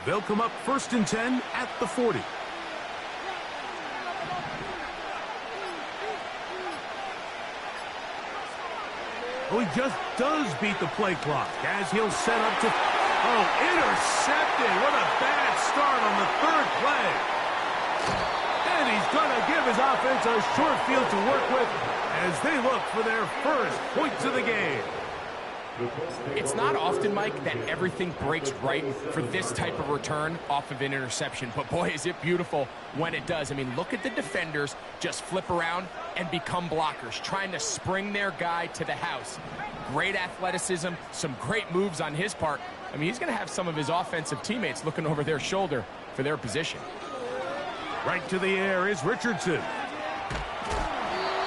They'll come up 1st and 10 at the 40. Oh, he just does beat the play clock as he'll set up to... Oh, intercepted. What a bad start on the 3rd play. And he's going to give his offense a short field to work with as they look for their first points of the game. It's not often, Mike, that everything breaks right for this type of return off of an interception. But, boy, is it beautiful when it does. I mean, look at the defenders just flip around and become blockers, trying to spring their guy to the house. Great athleticism, some great moves on his part. I mean, he's going to have some of his offensive teammates looking over their shoulder for their position. Right to the air is Richardson.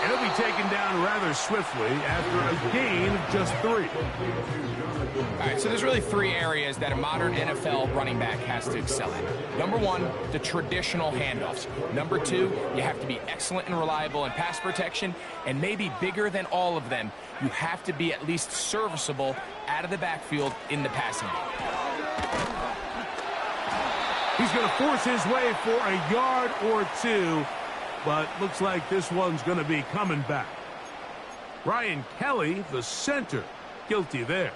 And he'll be taken down rather swiftly after a gain of just 3. All right, so there's really 3 areas that a modern NFL running back has to excel in. Number 1, the traditional handoffs. Number 2, you have to be excellent and reliable in pass protection. And maybe bigger than all of them, you have to be at least serviceable out of the backfield in the passing game. He's going to force his way for a yard or 2. But looks like this one's going to be coming back. Ryan Kelly, the center, guilty there.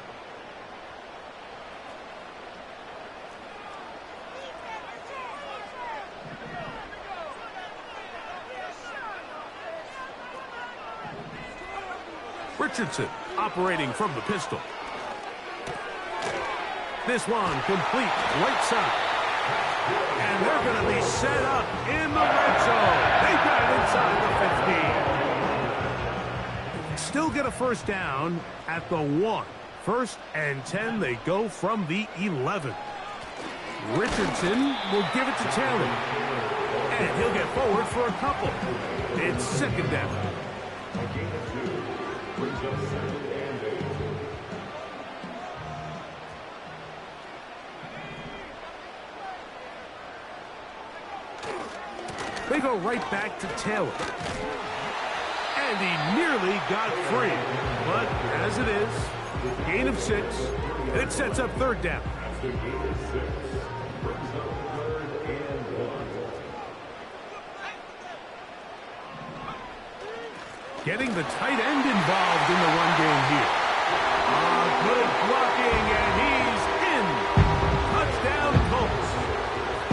Richardson operating from the pistol. This one complete right side. And they're going to be set up in the red zone. They got it inside the 15. Still get a first down at the 1. 1st and 10, they go from the 11. Richardson will give it to Taylor. And he'll get forward for a couple. It's 2nd down. They go right back to Taylor. And he nearly got free. But as it is, gain of 6. And it sets up 3rd down. Getting the tight end involved in the run game here. Good blocking, and he's in. Touchdown, Colts.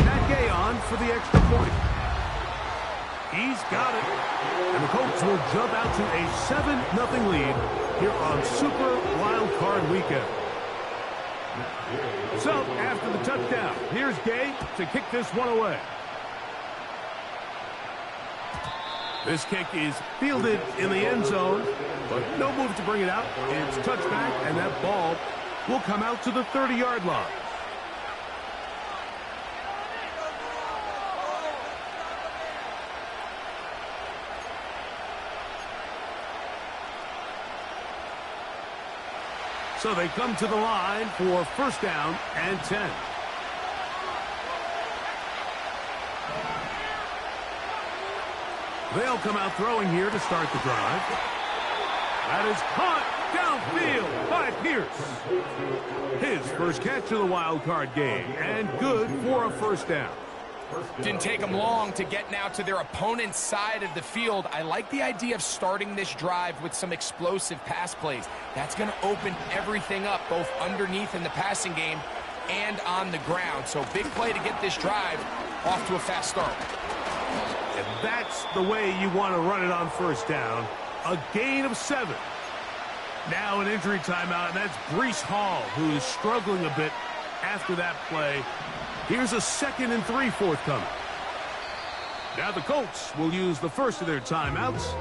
Matt Gay on for the extra point. He's got it. And the Colts will jump out to a 7-0 lead here on Super Wild Card Weekend. So, after the touchdown, here's Gay to kick this one away. This kick is fielded in the end zone, but no move to bring it out. It's touchback, and that ball will come out to the 30-yard line. So they come to the line for 1st down and 10. They'll come out throwing here to start the drive. That is caught downfield by Pierce. His first catch of the wild card game, and good for a 1st down. Didn't take them long to get now to their opponent's side of the field. I like the idea of starting this drive with some explosive pass plays. That's going to open everything up, both underneath in the passing game and on the ground. So big play to get this drive off to a fast start. And that's the way you want to run it on 1st down. A gain of 7. Now an injury timeout, and that's Breece Hall, who is struggling a bit after that play. Here's a 2nd and 3 forthcoming. Now the Colts will use the first of their timeouts.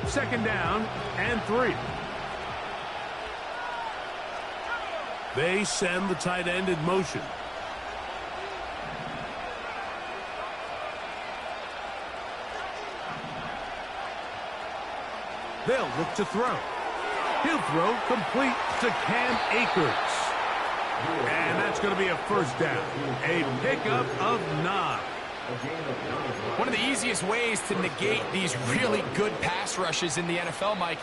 Second down and 3. They send the tight end in motion. They'll look to throw. He'll throw complete to Cam Akers. And that's That's going to be a first down. A pickup of 9. One of the easiest ways to negate these really good pass rushes in the NFL, Mike,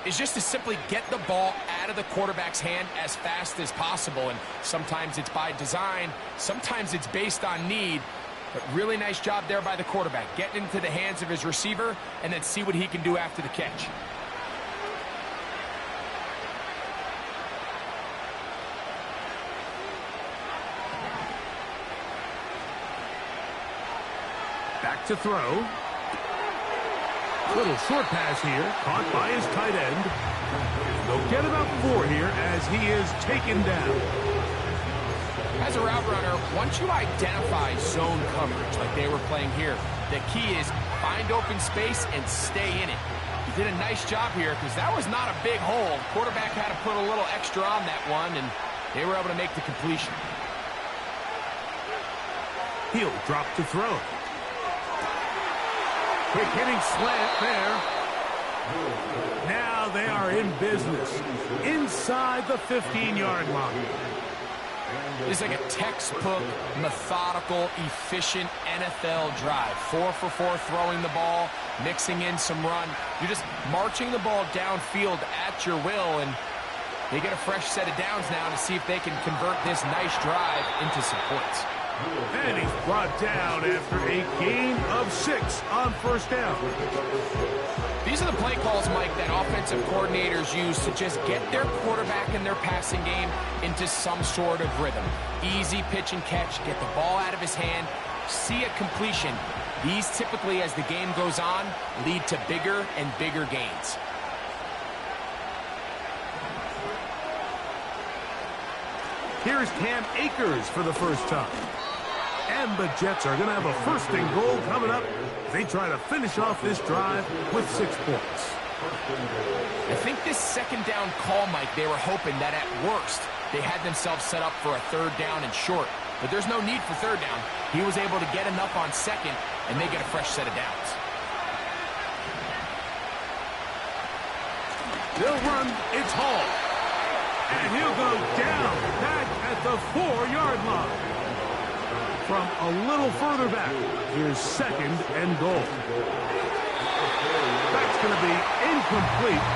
is just to simply get the ball out of the quarterback's hand as fast as possible. And sometimes it's by design, sometimes it's based on need. But really nice job there by the quarterback, getting into the hands of his receiver and then see what he can do after the catch. Back to throw. Little short pass here, caught by his tight end. They'll get about 4 here as he is taken down. As a route runner, once you identify zone coverage like they were playing here, the key is find open space and stay in it. He did a nice job here because that was not a big hole. Quarterback had to put a little extra on that one, and they were able to make the completion. He'll drop to throw. Quick hitting slant there. Now they are in business inside the 15-yard line. It's like a textbook, methodical, efficient NFL drive. 4 for 4 throwing the ball, mixing in some run. You're just marching the ball downfield at your will, and they get a fresh set of downs now to see if they can convert this nice drive into some points. And he's brought down after a gain of 6 on first down. These are the play calls, Mike, that offensive coordinators use to just get their quarterback and their passing game into some sort of rhythm. Easy pitch and catch, get the ball out of his hand, see a completion. These typically, as the game goes on, lead to bigger and bigger gains. Here's Cam Akers for the first time. And the Jets are going to have a first and goal coming up. They try to finish off this drive with 6 points. I think this second down call, Mike, they were hoping that at worst they had themselves set up for a 3rd down and short. But there's no need for 3rd down. He was able to get enough on 2nd, and they get a fresh set of downs. They'll run. It's Hall. And he'll go down back at the 4-yard line. From a little further back, here's 2nd and goal. That's going to be incomplete.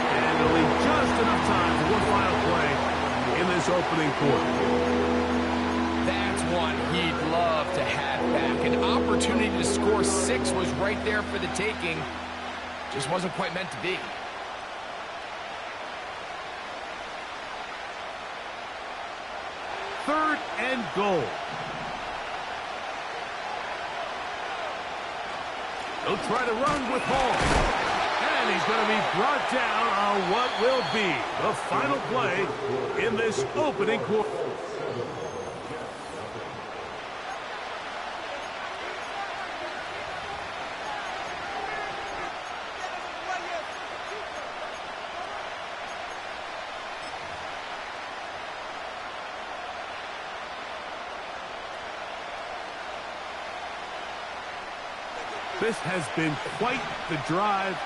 And it'll leave just enough time for one final play in this opening quarter. That's one he'd love to have back. An opportunity to score 6 was right there for the taking. Just wasn't quite meant to be. Third and goal. He'll try to run with Hall. And he's going to be brought down on what will be the final play in this opening quarter. This has been quite the drive.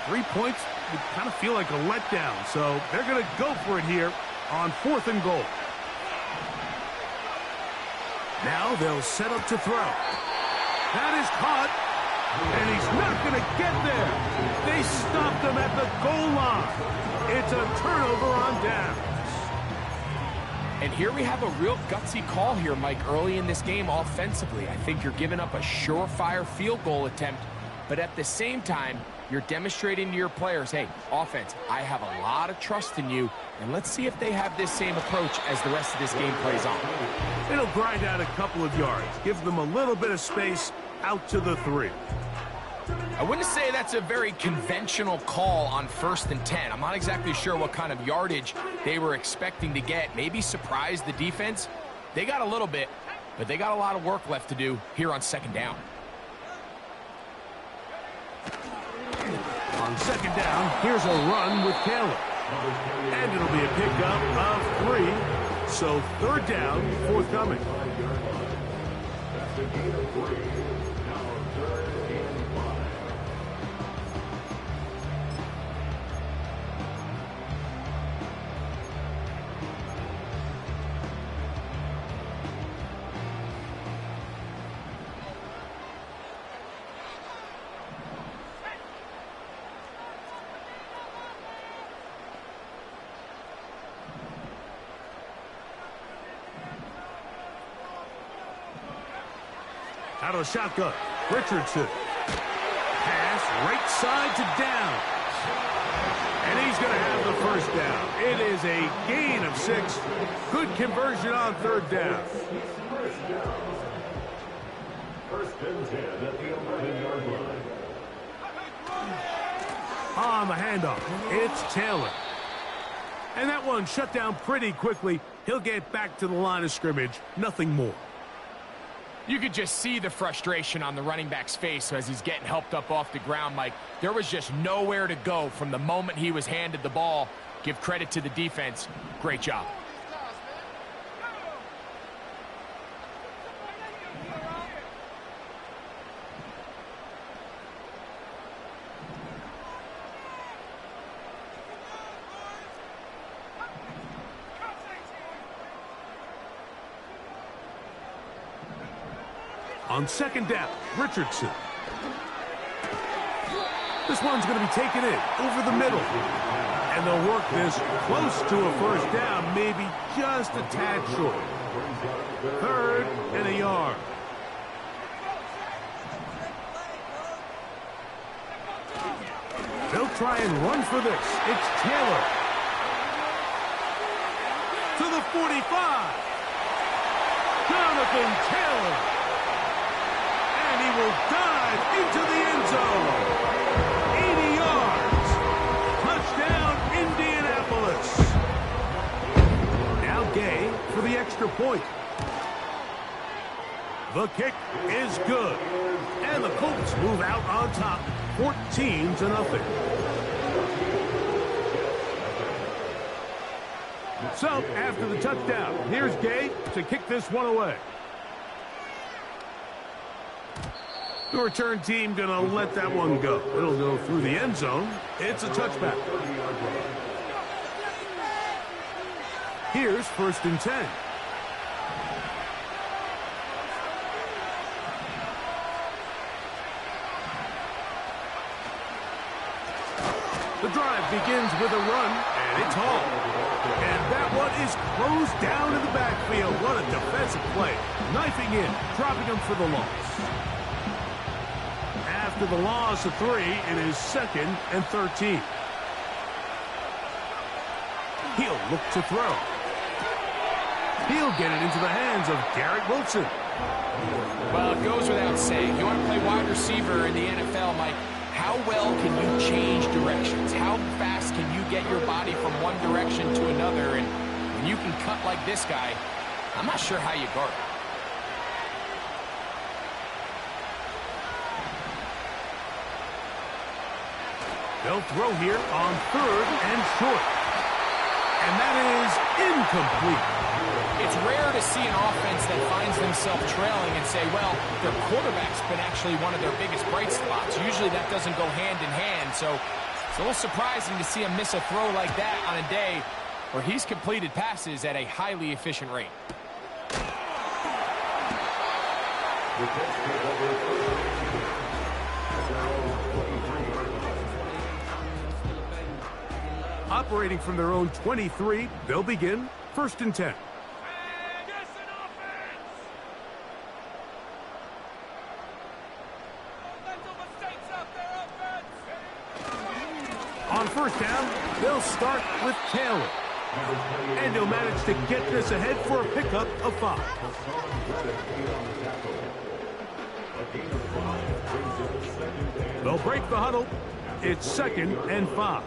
3 points would kind of feel like a letdown. So they're going to go for it here on 4th and goal. Now they'll set up to throw. That is caught. And he's not going to get there. They stopped him at the goal line. It's a turnover on downs. And here we have a real gutsy call here, Mike, early in this game offensively. I think you're giving up a surefire field goal attempt, but at the same time, you're demonstrating to your players, hey, offense, I have a lot of trust in you, and let's see if they have this same approach as the rest of this game plays on. It'll grind out a couple of yards, give them a little bit of space out to the 3. I wouldn't say that's a very conventional call on 1st and 10. I'm not exactly sure what kind of yardage they were expecting to get. Maybe surprise the defense. They got a little bit, but they got a lot of work left to do here on 2nd down. On 2nd down, here's a run with Caleb. And it'll be a pickup of 3. So 3rd down forthcoming. Out of the shotgun. Richardson. Pass right side to down. And he's going to have the first down. It is a gain of 6. Good conversion on third down. First and 10 at the 11-yard line. On the handoff, it's Taylor. And that one shut down pretty quickly. He'll get back to the line of scrimmage. Nothing more. You could just see the frustration on the running back's face as he's getting helped up off the ground, Mike. There was just nowhere to go from the moment he was handed the ball. Give credit to the defense. Great job. On second down, Richardson. This one's going to be taken in over the middle. And they'll work this close to a first down, maybe just a tad short. 3rd and a yard. They'll try and run for this. It's Taylor. To the 45. Jonathan Taylor. And he will dive into the end zone. 80 yards. Touchdown, Indianapolis. Now Gay for the extra point. The kick is good. And the Colts move out on top, 14-0. So, after the touchdown, here's Gay to kick this one away. The return team going to let that one go. It'll go through the end zone. It's a touchback. Here's 1st and 10. The drive begins with a run, and it's hauled. And that one is closed down in the backfield. What a defensive play. Knifing in, dropping him for the loss. After the loss of 3, it is 2nd and 13. He'll look to throw. He'll get it into the hands of Garrett Wilson. Well, it goes without saying. You want to play wide receiver in the NFL, Mike. How well can you change directions? How fast can you get your body from one direction to another? And when you can cut like this guy, I'm not sure how you guard it. They'll throw here on 3rd and short. And that is incomplete. It's rare to see an offense that finds themselves trailing and say, well, their quarterback's been actually one of their biggest bright spots. Usually that doesn't go hand in hand, so it's a little surprising to see him miss a throw like that on a day where he's completed passes at a highly efficient rate. Operating from their own 23, they'll begin 1st and 10. On 1st down, they'll start with Taylor. And he'll manage to get this ahead for a pickup of 5. They'll break the huddle. It's 2nd and 5.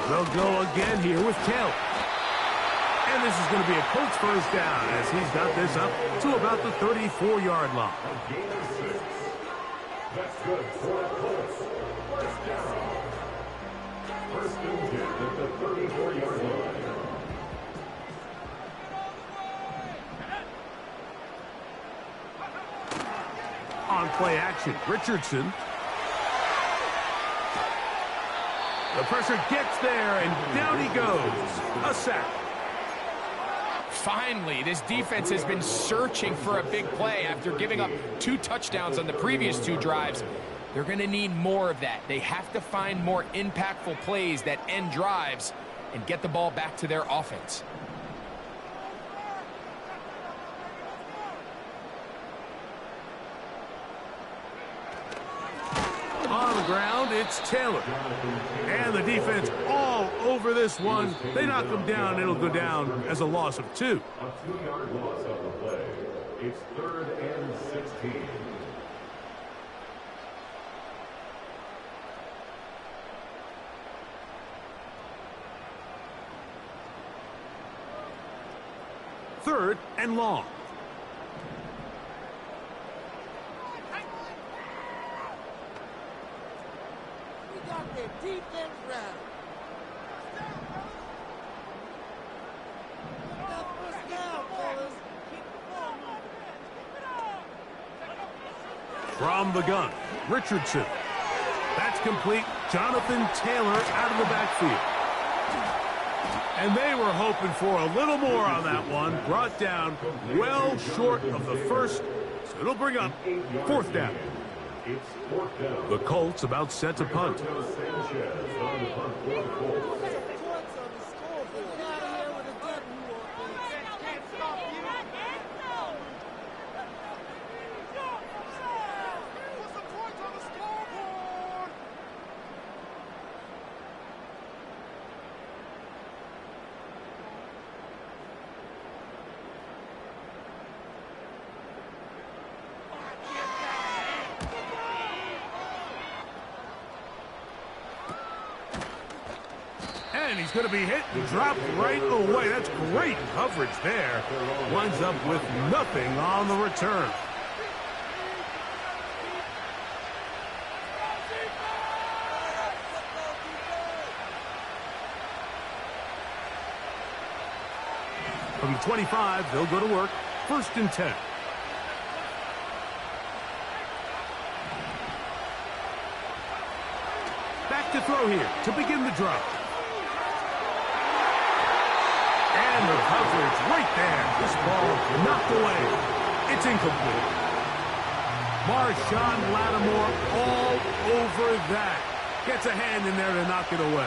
They'll go again here with Taylor. And this is going to be a Colts first down as he's got this up to about the 34-yard line. That's good for the Colts. First down. 1st and 10 at the 34-yard line. On play action, Richardson. The pressure gets there, and down he goes. A sack. Finally, this defense has been searching for a big play after giving up 2 touchdowns on the previous 2 drives. They're going to need more of that. They have to find more impactful plays that end drives, and get the ball back to their offense. On the ground, it's Taylor. And the defense all over this one. They knock him down. It'll go down as a loss of 2. A 2-yard loss on the play. It's 3rd and 16. Third and long. We got their defense right. Now first down, fellas. Keep the ball moving. From the gun, Richardson. That's complete. Jonathan Taylor out of the backfield. And they were hoping for a little more on that one. Brought down well short of the first. So it'll bring up 4th down. It's 4th down. The Colts about set to punt. Sanchez on the punt for the Colts. Points on the scoreboard. Get out of here with a W offense. Can't stop you. Put some points on the scoreboard. And he's going to be hit and dropped right away. That's great coverage there. Winds up with nothing on the return. From the 25, they'll go to work. 1st and 10. Back to throw here to begin the drive. And the coverage right there. This ball knocked away. It's incomplete. Marshawn Lattimore all over that. Gets a hand in there to knock it away.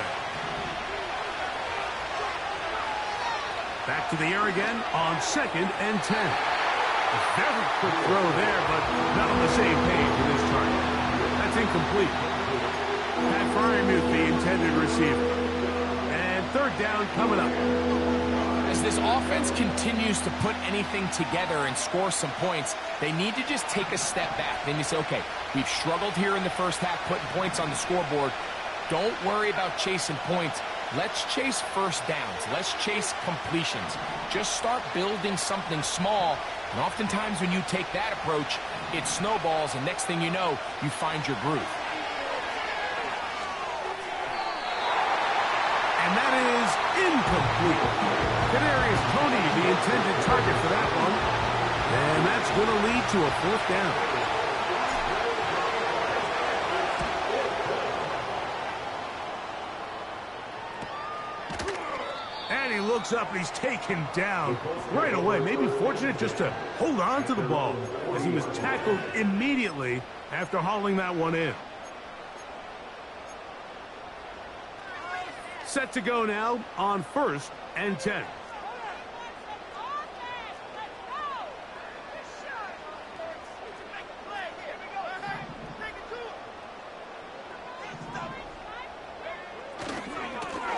Back to the air again on 2nd and 10. A very quick throw there, but not on the same page with his target. That's incomplete. Pat Fryermuth, the intended receiver. And 3rd down coming up. As this offense continues to put anything together and score some points, they need to just take a step back. Then you say, okay, we've struggled here in the first half putting points on the scoreboard. Don't worry about chasing points. Let's chase first downs. Let's chase completions. Just start building something small. And oftentimes when you take that approach, it snowballs, and next thing you know, you find your groove. And that is incomplete. Kadarius Toney, the intended target for that one. And that's going to lead to a 4th down. And he looks up and he's taken down right away. Maybe fortunate just to hold on to the ball as he was tackled immediately after hauling that one in. Set to go now on 1st and 10.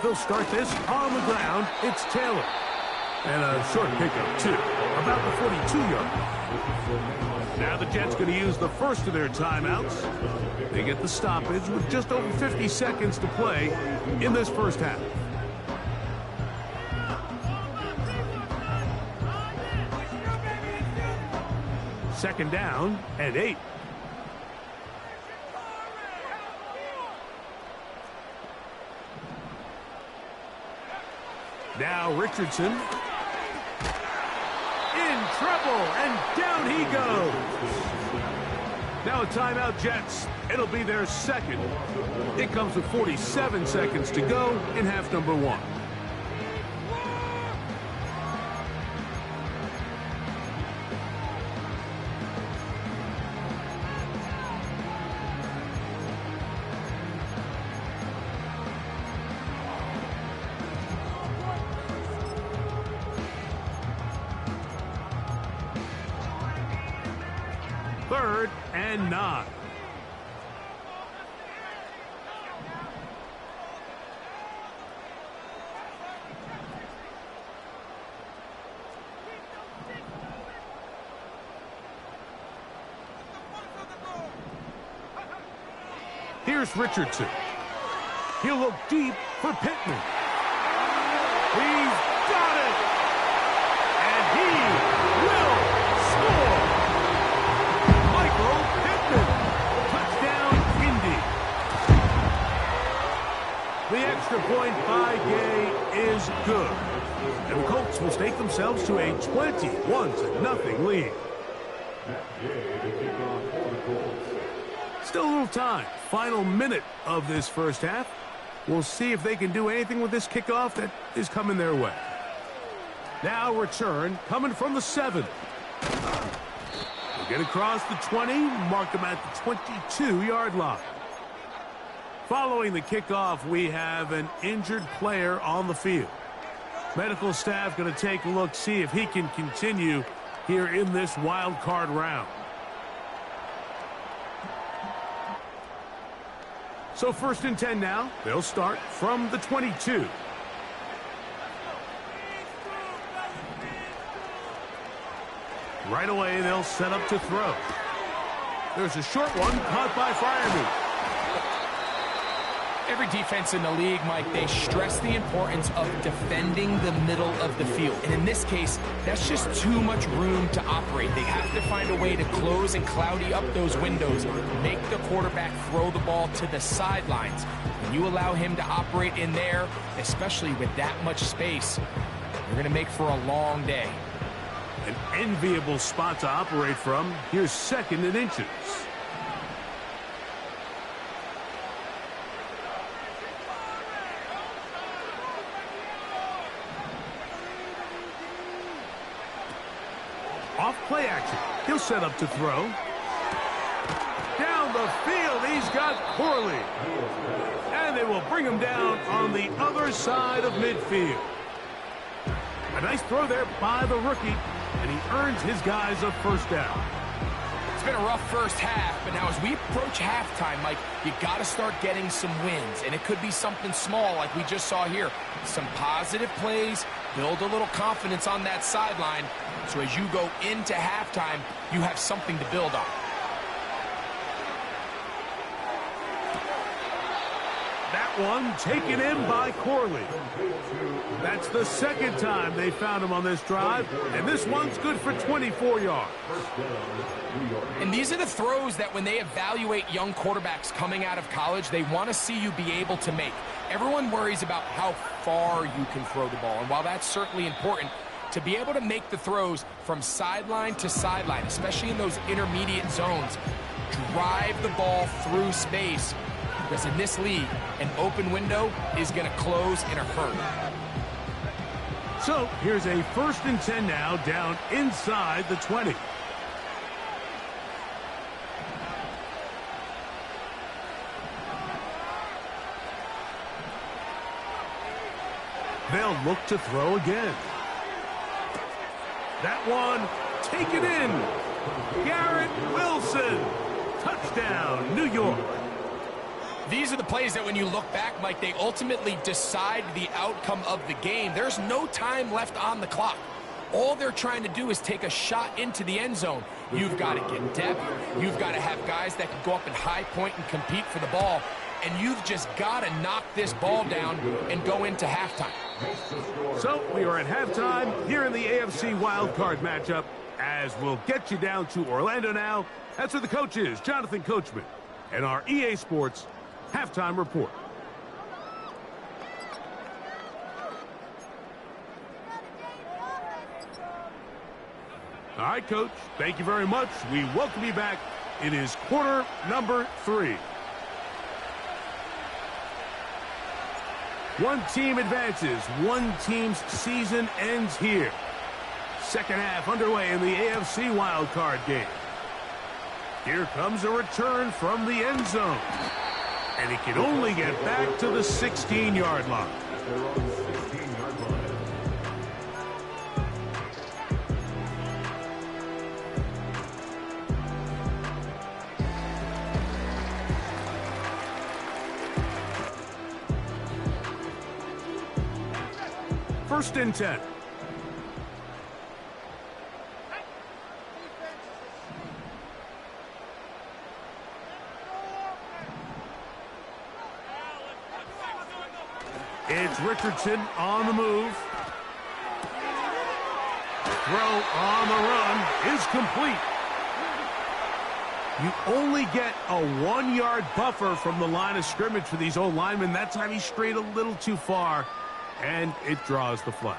They'll start this on the ground. It's Taylor. And a short pickup, too. About the 42-yard line. Now the Jets going to use the first of their timeouts. They get the stoppage with just over 50 seconds to play in this first half. Second down and 8. Now Richardson in trouble, and down he goes. Now a timeout, Jets. It'll be their second. It comes with 47 seconds to go in half number 1. and 9. Here's Richardson. He'll look deep for Pittman. He's got it! And he will score! Michael Pittman! Touchdown, Indy! The extra point by Gay is good. And the Colts will stake themselves to a 21-0 lead. Still a little time. Final minute of this first half. We'll see if they can do anything with this kickoff that is coming their way. Now return coming from the 7. We'll get across the 20, mark them at the 22-yard line. Following the kickoff, we have an injured player on the field. Medical staff going to take a look, see if he can continue here in this wild card round. So 1st and 10 now. They'll start from the 22. Right away, they'll set up to throw. There's a short one caught by Freiermuth. Every defense in the league, Mike, they stress the importance of defending the middle of the field. And in this case, that's just too much room to operate. They have to find a way to close and cloudy up those windows, make the quarterback throw the ball to the sidelines. When you allow him to operate in there, especially with that much space, you're going to make for a long day. An enviable spot to operate from. Here's 2nd and inches. Off play action. He'll set up to throw. Down the field, he's got Corley. And they will bring him down on the other side of midfield. A nice throw there by the rookie, and he earns his guys a first down. It's been a rough first half, but now as we approach halftime, Mike, you got to start getting some wins, and it could be something small like we just saw here. Some positive plays, build a little confidence on that sideline, so as you go into halftime, you have something to build on. That one taken in by Corley. That's the 2nd time they found him on this drive, and this one's good for 24 yards. And these are the throws that when they evaluate young quarterbacks coming out of college, they want to see you be able to make. Everyone worries about how far you can throw the ball, and while that's certainly important, to be able to make the throws from sideline to sideline, especially in those intermediate zones, drive the ball through space, because in this league, an open window is going to close in a hurry. So here's a 1st and 10 now, down inside the 20. They'll look to throw again. That one taken in. Garrett Wilson. Touchdown, New York. These are the plays that when you look back, Mike, they ultimately decide the outcome of the game. There's no time left on the clock. All they're trying to do is take a shot into the end zone. You've got to get depth. You've got to have guys that can go up and high point and compete for the ball. And you've just got to knock this ball down and go into halftime. So we are at halftime here in the AFC wildcard matchup, as we'll get you down to Orlando now. That's where the coach is, Jonathan Coachman, and our EA Sports halftime report. All right, Coach, thank you very much. We welcome you back. It is quarter number 3. One team advances. One team's season ends here. Second half underway in the AFC wildcard game. Here comes a return from the end zone. And he can only get back to the 16-yard line. first and 10. It's Richardson on the move. Throw on the run is complete. You only get a 1-yard buffer from the line of scrimmage for these old linemen. That time he strayed a little too far, and it draws the flag.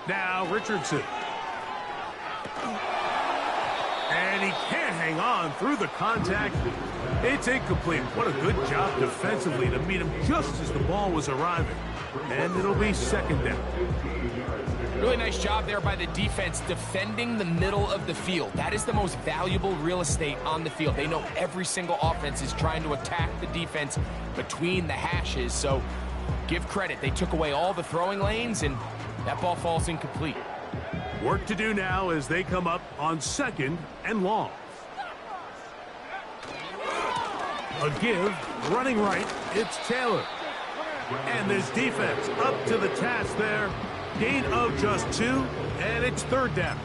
Now Richardson. And he can't hang on through the contact. It's incomplete. What a good job defensively to meet him just as the ball was arriving. And it'll be second down. Really nice job there by the defense defending the middle of the field. That is the most valuable real estate on the field. They know every single offense is trying to attack the defense between the hashes. So give credit. They took away all the throwing lanes, and that ball falls incomplete. Work to do now as they come up on second and long. A give, running right, it's Taylor. And this defense up to the task there. Gain of just 2, and it's third down.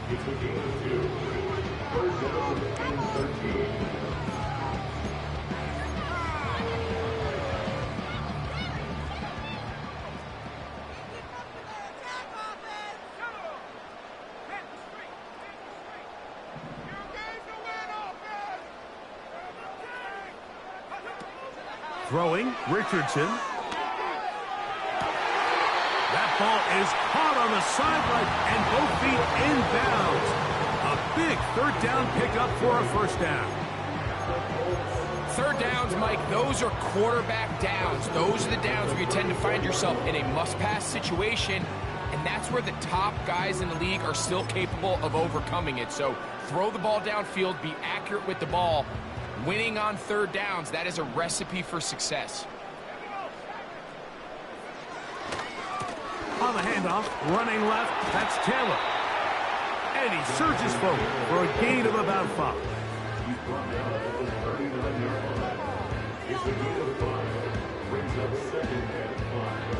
Throwing, Richardson. That ball is caught on the sideline and both feet inbounds. A big third down pickup for a first down. Third downs, Mike, those are quarterback downs. Those are the downs where you tend to find yourself in a must-pass situation, and that's where the top guys in the league are still capable of overcoming it. So throw the ball downfield, be accurate with the ball. Winning on third downs, that is a recipe for success. On the handoff, running left, that's Taylor. And he surges forward for a gain of about 5. He's brought down at the 39-yard line. It's a gain of 5. Brings up second and 5.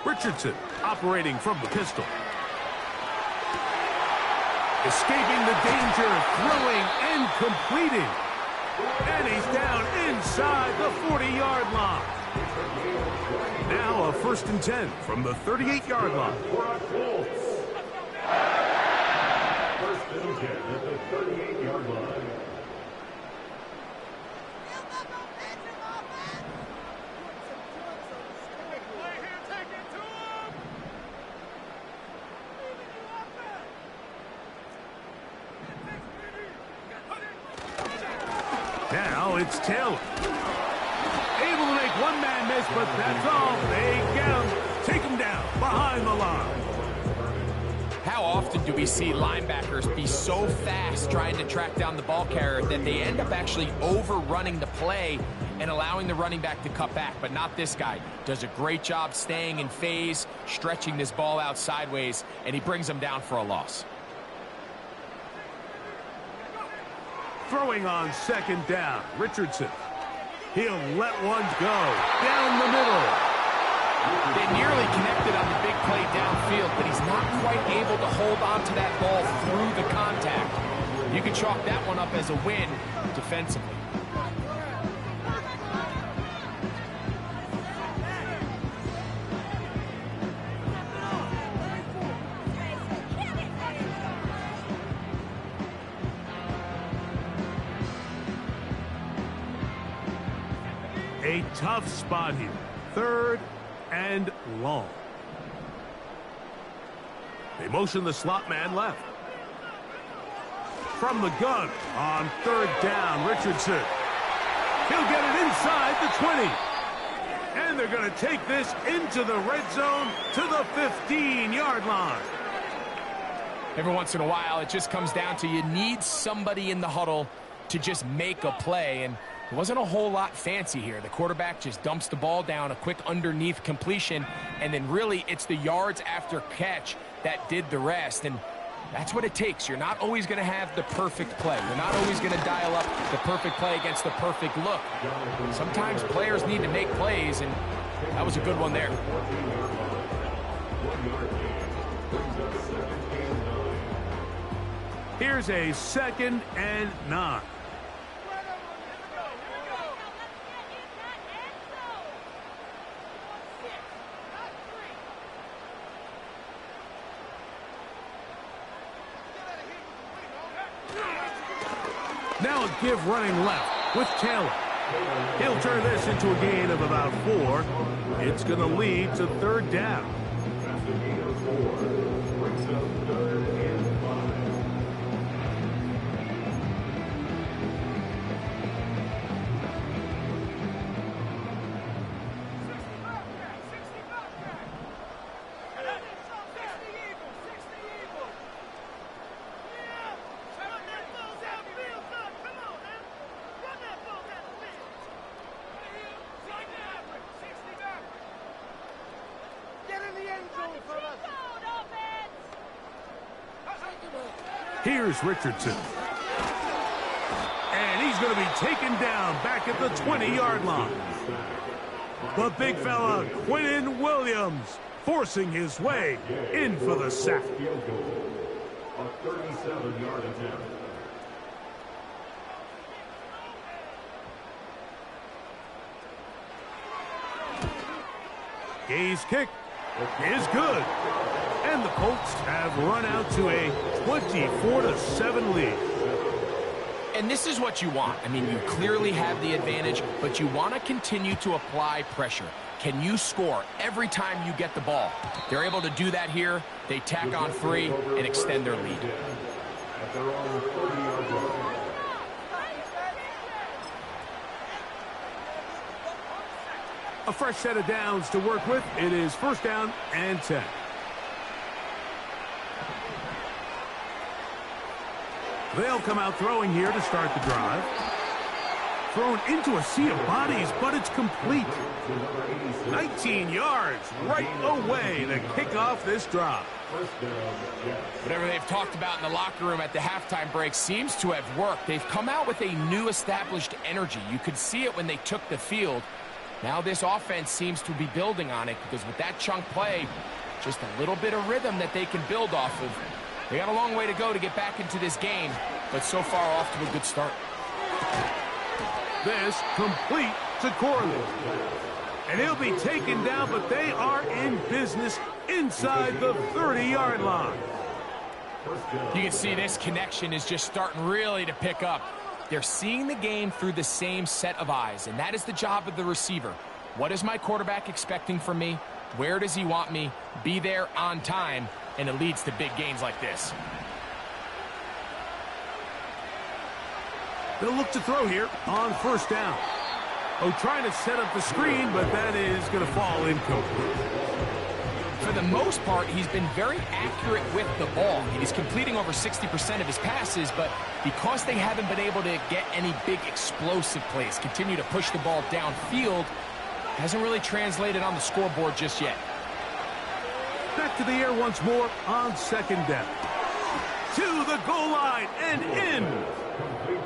Richardson operating from the pistol. Escaping the danger, throwing and completing. And he's down inside the 40-yard line. Now a first and 10 from the 38-yard line. First and 10 at the 38-yard line. Now it's Taylor. Able to make one man miss, but that's all. They get him. Take him down behind the line. How often do we see linebackers be so fast trying to track down the ball carrier that they end up actually overrunning the play and allowing the running back to cut back? But not this guy. Does a great job staying in phase, stretching this ball out sideways, and he brings them down for a loss. Throwing on second down, Richardson. He'll let one go down the middle. They nearly connected on the big play downfield, but he's not quite able to hold on to that ball through the contact. You can chalk that one up as a win defensively. A tough spot here. Third and long. They motion the slot man left. from the gun on third down. Richardson. He'll get it inside the 20. And they're going to take this into the red zone to the 15-yard line. Every once in a while, it just comes down to you need somebody in the huddle to just make a play. And it wasn't a whole lot fancy here. The quarterback just dumps the ball down, a quick underneath completion, and then really it's the yards after catch that did the rest. And that's what it takes. You're not always going to have the perfect play. You're not always going to dial up the perfect play against the perfect look. Sometimes players need to make plays, and that was a good one there. Here's a 2nd and 9. Now a give running left with Taylor. He'll turn this into a gain of about 4. It's going to lead to third down. After gain of 4, brings up 3rd and 5. Here's Richardson. And he's going to be taken down back at the 20-yard line. The big fella, Quinnen Williams, forcing his way in for the sack. Field goal. A 37-yard attempt. Gay's kick is good. And the Colts have run out to a 24-7 lead. And this is what you want. I mean, you clearly have the advantage, but you want to continue to apply pressure. Can you score every time you get the ball? They're able to do that here. They tack on 3 and extend their lead. At their own 30-yard line. A fresh set of downs to work with. It is 1st down and 10. They'll come out throwing here to start the drive. Thrown into a sea of bodies, but it's complete. 19 yards right away to kick off this drive. Whatever they've talked about in the locker room at the halftime break seems to have worked. They've come out with a new established energy. You could see it when they took the field. Now this offense seems to be building on it because with that chunk play, just a little bit of rhythm that they can build off of. They got a long way to go to get back into this game, but so far off to a good start. This complete to Corley. And he'll be taken down, but they are in business inside the 30-yard line. You can see this connection is just starting really to pick up. They're seeing the game through the same set of eyes, and that is the job of the receiver. What is my quarterback expecting from me? Where does he want me? Be there on time, and it leads to big gains like this. They'll look to throw here on 1st down. Oh, trying to set up the screen, but that is going to fall incomplete. For the most part, he's been very accurate with the ball. He's completing over 60% of his passes, but because they haven't been able to get any big explosive plays, continue to push the ball downfield, hasn't really translated on the scoreboard just yet. Back to the air once more on 2nd down. To the goal line and in.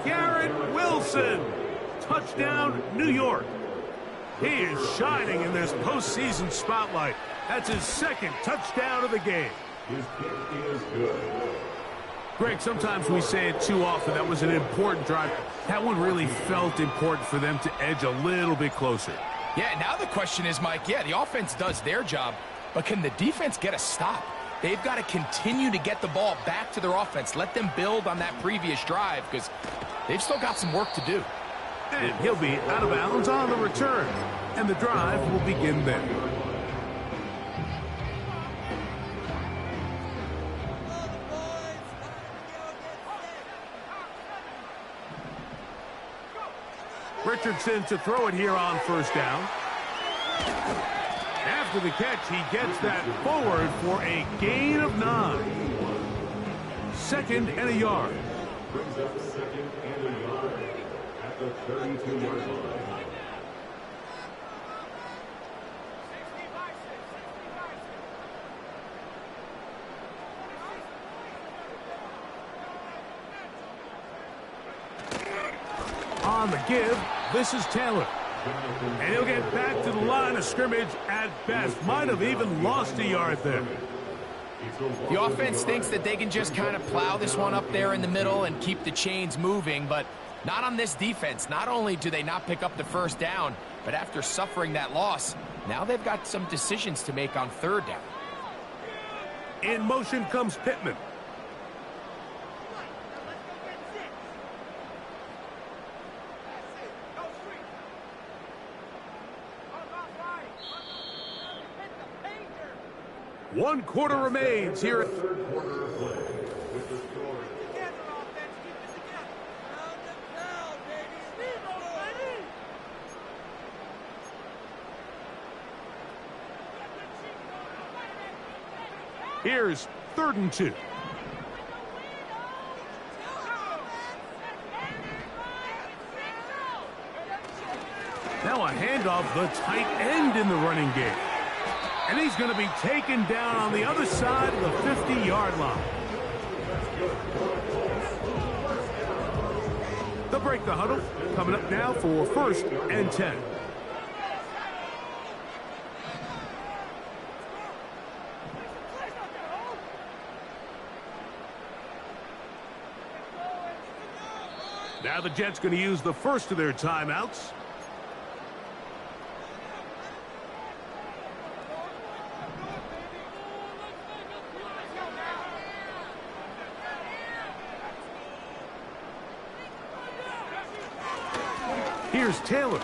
Garrett Wilson. Touchdown, New York. He is shining in this postseason spotlight. That's his 2nd touchdown of the game. His kick is good. Greg, sometimes we say it too often. That was an important drive. That one really felt important for them to edge a little bit closer. Yeah, now the question is, Mike, yeah, the offense does their job, but can the defense get a stop? They've got to continue to get the ball back to their offense. Let them build on that previous drive because they've still got some work to do. And he'll be out of bounds on the return. And the drive will begin there. Richardson to throw it here on first down. After the catch, he gets that forward for a gain of 9. 2nd and a yard. Brings up 2nd and a yard at the 32-yard line. On the give, this is Taylor. And he'll get back to the line of scrimmage at best. Might have even lost a yard there. The offense thinks that they can just kind of plow this one up there in the middle and keep the chains moving, but not on this defense. Not only do they not pick up the first down, but after suffering that loss, now they've got some decisions to make on 3rd down. In motion comes Pittman. One quarter remains here. Third quarter of play with the score. Here's 3rd and 2. Now a handoff, the tight end in the running game. And he's going to be taken down on the other side of the 50-yard line. They'll break the huddle. Coming up now for 1st and 10. Now the Jets going to use the first of their timeouts. Here's Taylor.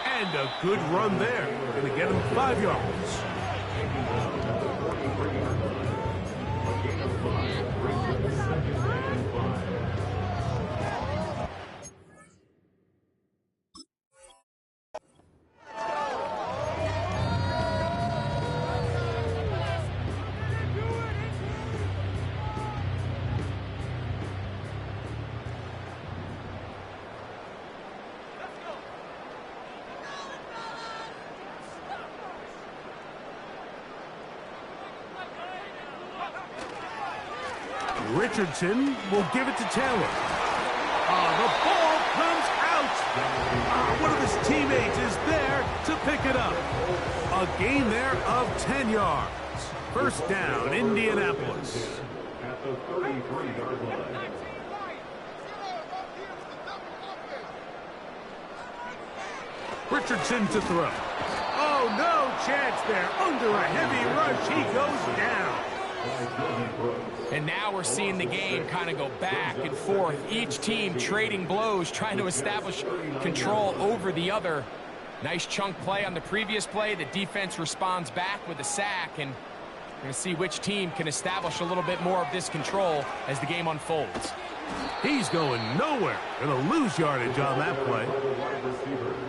And a good run there. Going to get him 5 yards. Richardson will give it to Taylor. The ball comes out. One of his teammates is there to pick it up. A gain there of 10 yards. 1st down, Indianapolis. At the 33-yard line. Richardson to throw. Oh, no chance there. Under a heavy rush, he goes down. And now we're seeing the game kind of go back and forth. Each team trading blows, trying to establish control over the other. Nice chunk play on the previous play. The defense responds back with a sack, and we're going to see which team can establish a little bit more of this control as the game unfolds. He's going nowhere. Going to lose yardage on that play.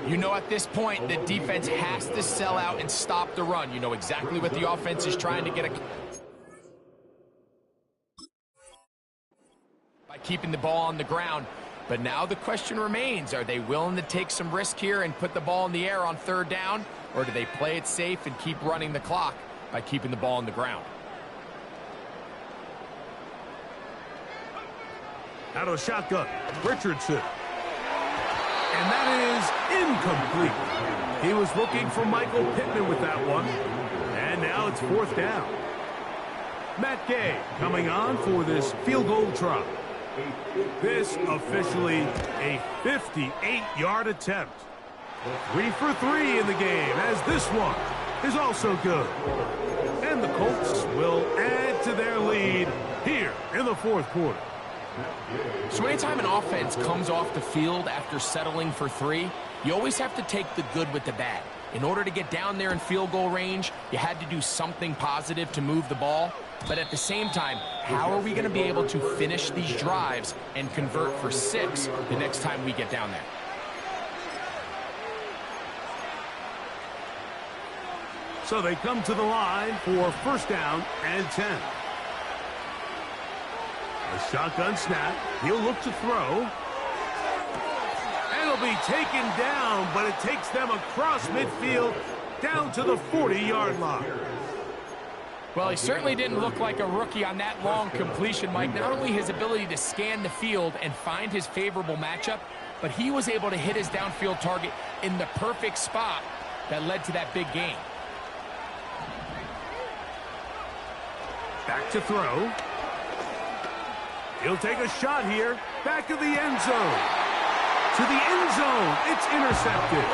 You know, at this point, the defense has to sell out and stop the run. You know exactly what the offense is trying to get by keeping the ball on the ground. But now the question remains, are they willing to take some risk here and put the ball in the air on 3rd down? Or do they play it safe and keep running the clock by keeping the ball on the ground? Out of the shotgun, Richardson. And that is incomplete. He was looking for Michael Pittman with that one. And now it's 4th down. Matt Gay coming on for this field goal try. This officially a 58-yard attempt. 3 for 3 in the game, as this one is also good. And the Colts will add to their lead here in the 4th quarter. So anytime an offense comes off the field after settling for 3, you always have to take the good with the bad. In order to get down there in field goal range, you had to do something positive to move the ball. But at the same time, how are we going to be able to finish these drives and convert for 6 the next time we get down there? So they come to the line for first down and 10. A shotgun snap. He'll look to throw. And it'll be taken down, but it takes them across midfield down to the 40-yard line. Well, he certainly didn't look like a rookie on that long completion, Mike. Not only his ability to scan the field and find his favorable matchup, but he was able to hit his downfield target in the perfect spot that led to that big gain. Back to throw. He'll take a shot here. Back to the end zone. To the end zone. It's intercepted.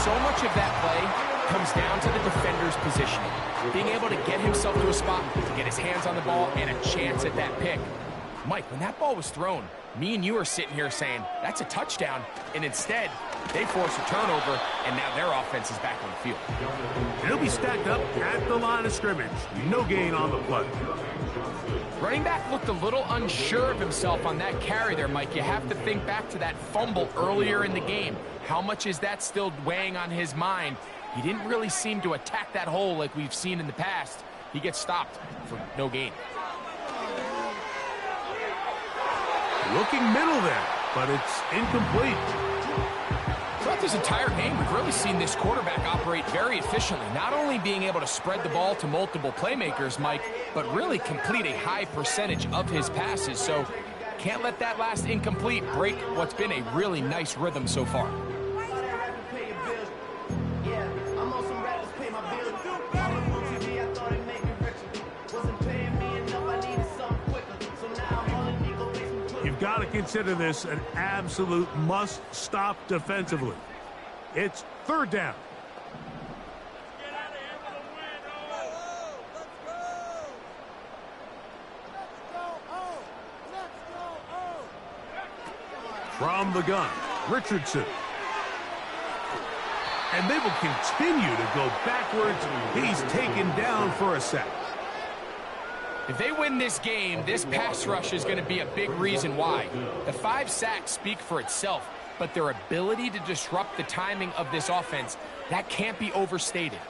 So much of that play comes down to the defender's positioning. Being able to get himself to a spot, to get his hands on the ball, and a chance at that pick. Mike, when that ball was thrown, me and you are sitting here saying, that's a touchdown. And instead, they force a turnover, and now their offense is back on the field. He'll be stacked up at the line of scrimmage. No gain on the play. Running back looked a little unsure of himself on that carry there, Mike. You have to think back to that fumble earlier in the game. How much is that still weighing on his mind? He didn't really seem to attack that hole like we've seen in the past. He gets stopped for no gain. Looking middle there, but it's incomplete. Throughout this entire game, we've really seen this quarterback operate very efficiently, not only being able to spread the ball to multiple playmakers, Mike, but really complete a high percentage of his passes. So can't let that last incomplete break what's been a really nice rhythm so far. Got to consider this an absolute must-stop defensively. It's third down. Get out of here with a win, let's go. From the gun, Richardson. And they will continue to go backwards. He's taken down for a sack. If they win this game, this pass rush is going to be a big reason why. The 5 sacks speak for itself, but their ability to disrupt the timing of this offense, that can't be overstated.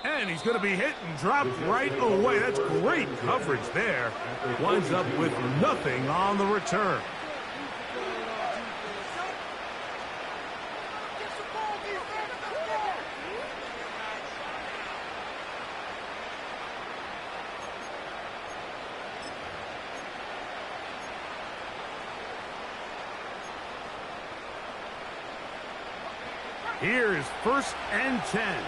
And he's going to be hit and dropped right away. That's great coverage there. Winds up with nothing on the return. Here's first and 10.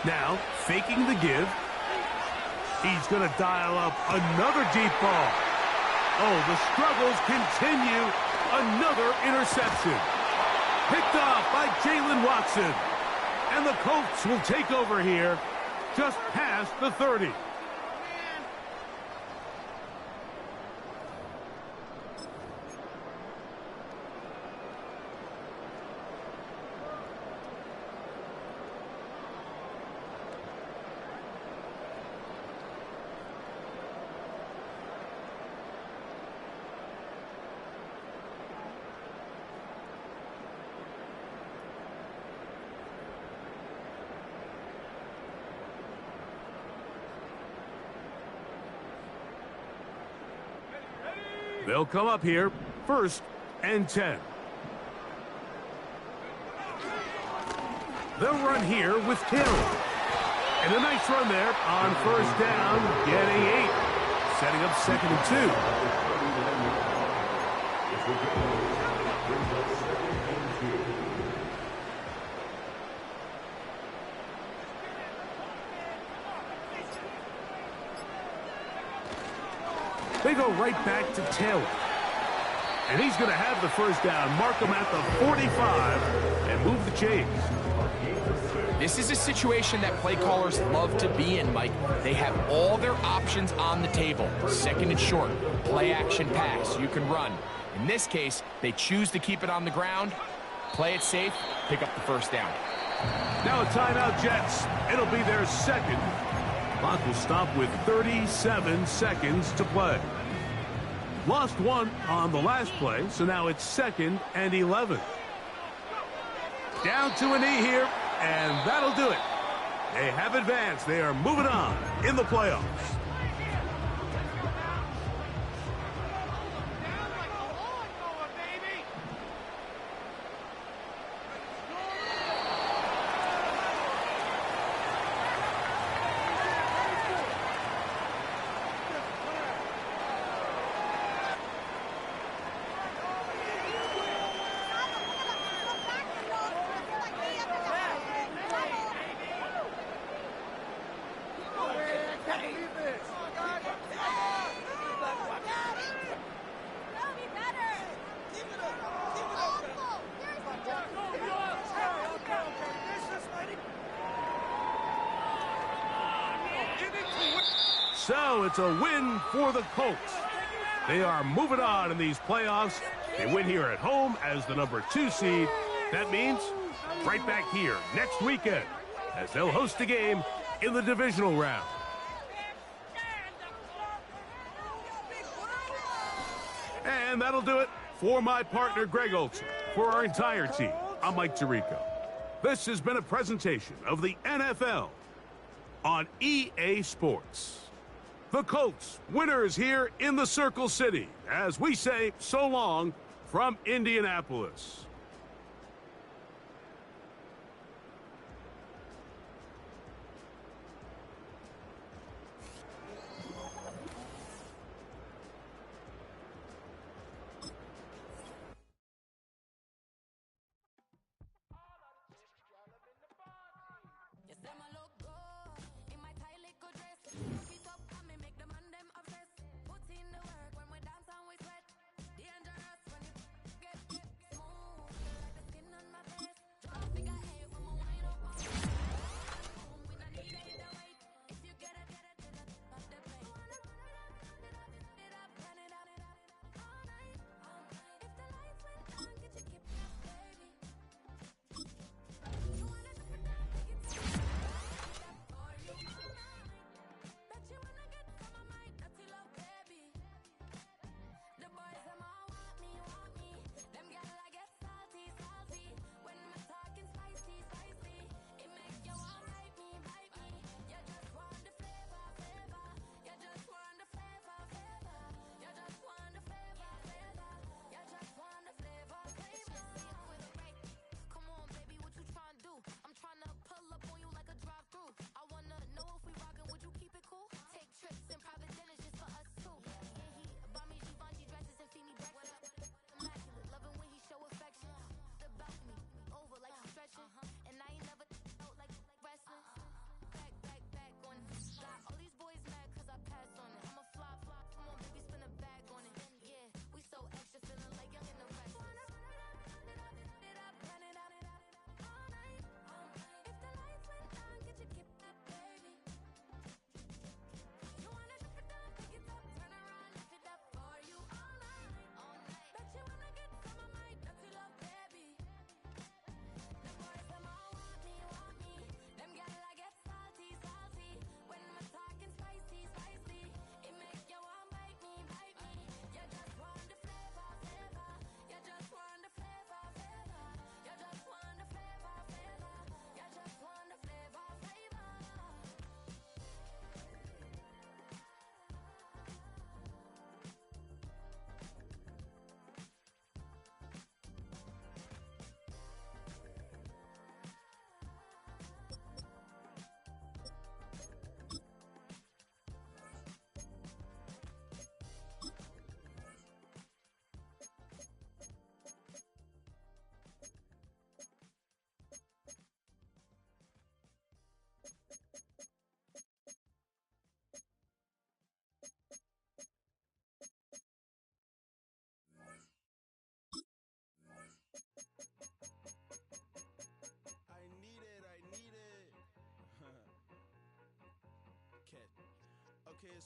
Now, faking the give. He's going to dial up another deep ball. Oh, the struggles continue. Another interception. Picked off by Jalen Watson. And the Colts will take over here just past the 30. They'll come up here, first and 10. They'll run here with Hill. And a nice run there on first down, getting 8. Setting up second and 2. Brings up second and 2. They go right back to Taylor. And he's going to have the first down, mark him at the 45, and move the chains. This is a situation that play callers love to be in, Mike. They have all their options on the table. Second and short, play action pass, you can run. In this case, they choose to keep it on the ground, play it safe, pick up the first down. Now a timeout, Jets. It'll be their second. Clock will stop with 37 seconds to play. Lost one on the last play, so now it's 2nd and 11. Down to a knee here, and that'll do it. They have advanced. They are moving on in the playoffs. So it's a win for the Colts. They are moving on in these playoffs. They win here at home as the number 2 seed. That means right back here next weekend as they'll host a game in the divisional round. And that'll do it for my partner, Greg Olson. For our entire team, I'm Mike Tirico. This has been a presentation of the NFL on EA Sports. The Colts, winners here in the Circle City, as we say so long from Indianapolis.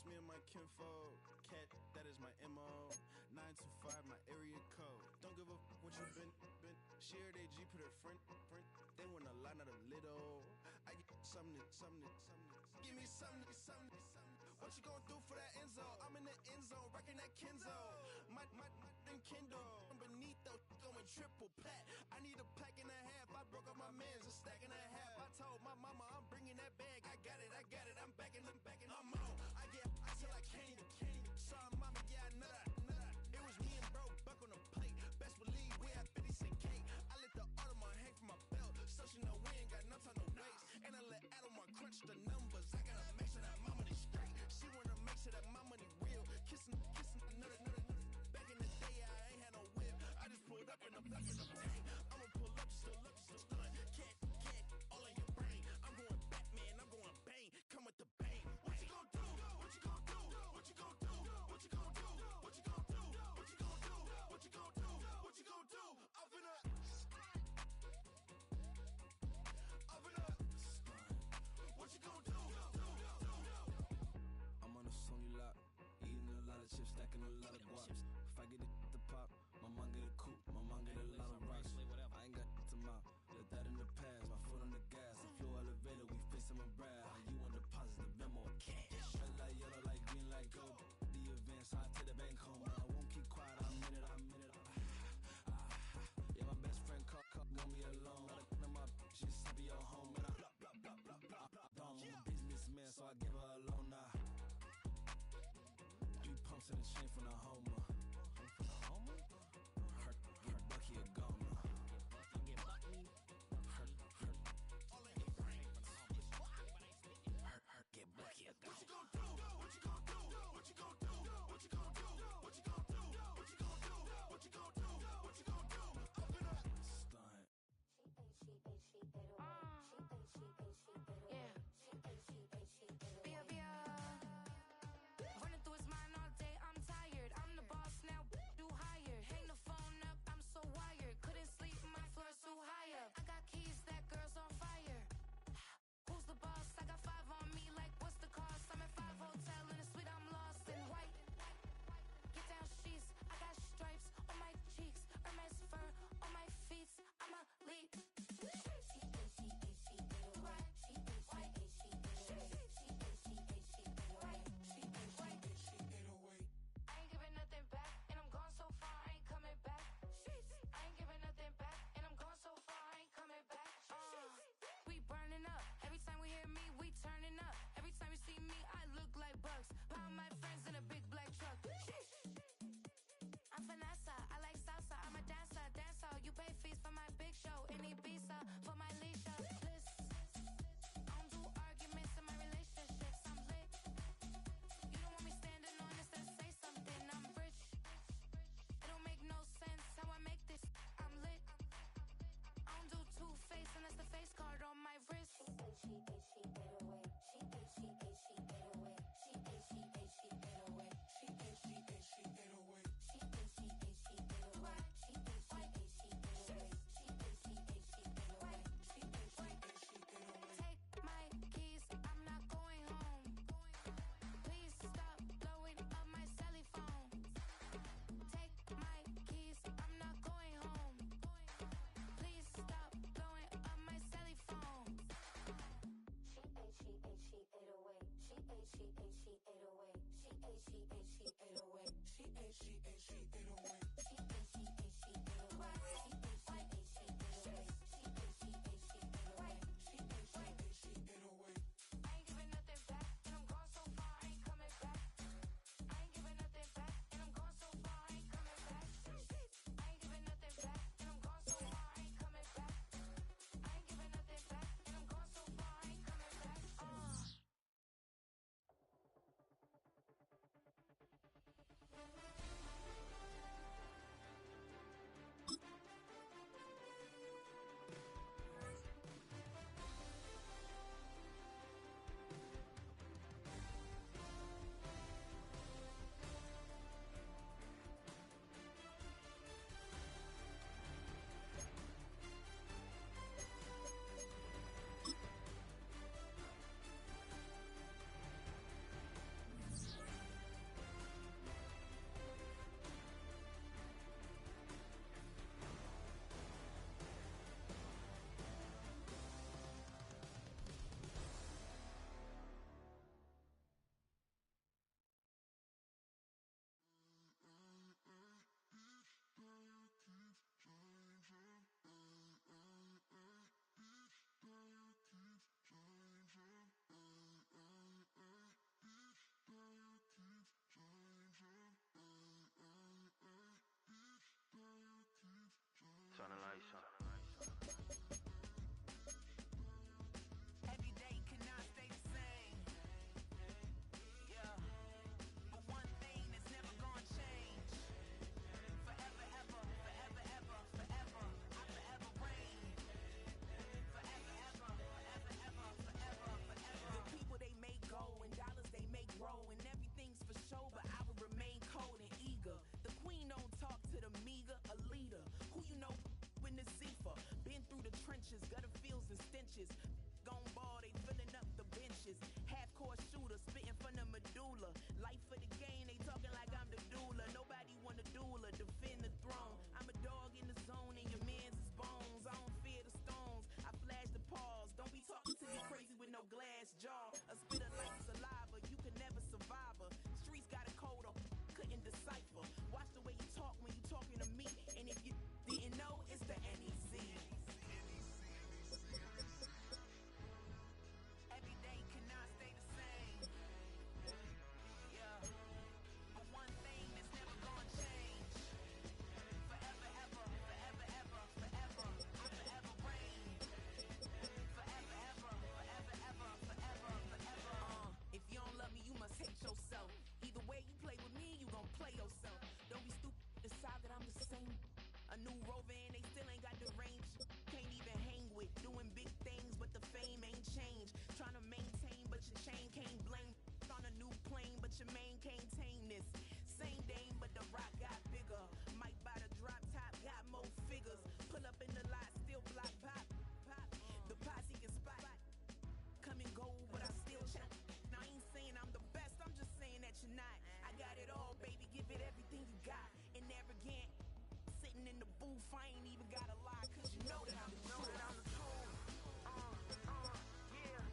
just me and my kinfolk. Cat, that is my MO. 925, my area code. Don't give a what you been. Share they G, put her friend. They want a lot, not a little. I get something. Give me something. What you gonna do for that end zone? I'm in the end zone, rocking that Kenzo. My Kindle. I'm beneath though, going triple plat. I need a pack and a half. I broke up my mans, a stack and a half. I told my mama I'm bringing that bag. I got it. I'm backing. I'm on. I till I can't. Sorry, mama, yeah, I know that. It was me and bro, buck on the plate. Best believe we had 50 cent cake. I let the Audemars hang from my belt, so she know we ain't got no time to waste. And I let Adelmar crunch the numbers. I gotta make sure that my money straight. She wanna make sure that my money real. Kissing another. Back in the day, I ain't had no whip. I just pulled up in the tank. I'ma pull up just to stun. Can't, all in your brain. I'm going Batman, I'm going bang. Come with the bang. What you gonna do? What you gonna do? What you gonna do? What you gonna do? What you gonna do? What you gonna do? What you gonna do? What you gonna do? I'm finna. What you gonna do? I'm on a Sony lot, eating a lot of chips, stacking a lot of guaps. If I get it the pop, my mom get a coupe, my mom get a lot of rocks. I ain't got to mouth, let that in the past. My foot on the gas, the flow elevator, we facing my brad. How you want deposit the memo of cash? Red light, yellow light, green light, go. The events, I take the bank home. I won't keep quiet, I'm in it. Yeah, my best friend want me alone. Not my just be your home, and I I'm a businessman, so I give her a loan now. 3 pumps in the chain from the Homer. Her Bucky a goner. Her get Bucky a goner. What you gonna do? What you gonna do? What you gonna do? What you gonna do? What you gonna do? What you gonna do? What you gonna do? What you gonna do? Up in a Stunt. Running through his mind all day, I'm tired. I'm the boss now, do higher. Hang the phone up, I'm so wired. Couldn't sleep, my floor's too higher. I got keys, that girl's on fire. Who's the boss? I got 5 on me, like what's the cost? I'm at 5 hotel in a suite, I'm lost in white. Get down sheets, I got stripes on my cheeks. Hermes fur on my feet, I'm a lead. I ain't giving nothing back, and I'm gone so far, I ain't coming back. I ain't giving nothing back, and I'm gone so far, I ain't coming back. We burning up, every time we hear me, we turning up. Every time you see me, I look like bugs. Pound my friends in a big black truck. I'm Vanessa, I like salsa, I'm a dancer. You pay fees for my big show, in Ibiza, for my leisure. I don't do arguments in my relationships, I'm lit. You don't want me standing on this, then say something, I'm rich. It don't make no sense how I make this, I'm lit. I don't do two-face, and that's the face card on my wrist. She get away. Take my keys, I'm not going home. Please stop blowing up my celly phone. Take my keys, I'm not going home. Please stop blowing up my celly phone. She ate away. She ate away. I ain't giving nothing back, and I'm gone so far, I ain't coming back. I ain't giving nothing back, and I'm gone so far, I ain't coming back. I ain't giving nothing back, and I'm gone so far, I ain't coming back. I ain't giving nothing back, and I'm gone so far, I ain't coming back. doula. Life for the game, they talking like I'm the doula. Nobody want a doula, defend the throne. I'm a dog in the zone and your man's is bones. I don't fear the stones, I flash the paws. Don't be talking to me crazy with no glass jaw. A spitter like saliva, you can never survive her. Streets got a code on, couldn't decipher. Watch the way you talk when you talking to me. And if you didn't know, it's the NEC. Every day cannot stay the same. Yeah. But one thing that's never gonna change. Forever, ever, forever, ever, forever. I'll forever reign. Forever, ever, forever, ever, forever, forever. If you don't love me, you must hate yourself. Either way you play with me, you gon' play yourself. Don't be stupid, decide that I'm the same. A new rover and they still ain't got the range. Can't even hang with, doing big things, but the fame ain't changed. Trying to maintain, but your chain can't blame. On a new plane, but your main can't tame this. Same dame, but the rock got bigger. Might buy the drop top, got more figures. Pull up in the lot, still block pop. The posse can spot. Come and go, but I still check. Now I ain't saying I'm the best, I'm just saying that you're not. I got it all, baby, give it everything you got. And arrogant, sitting in the booth, I ain't even gotta lie, cause you know that I'm the truth. Yeah.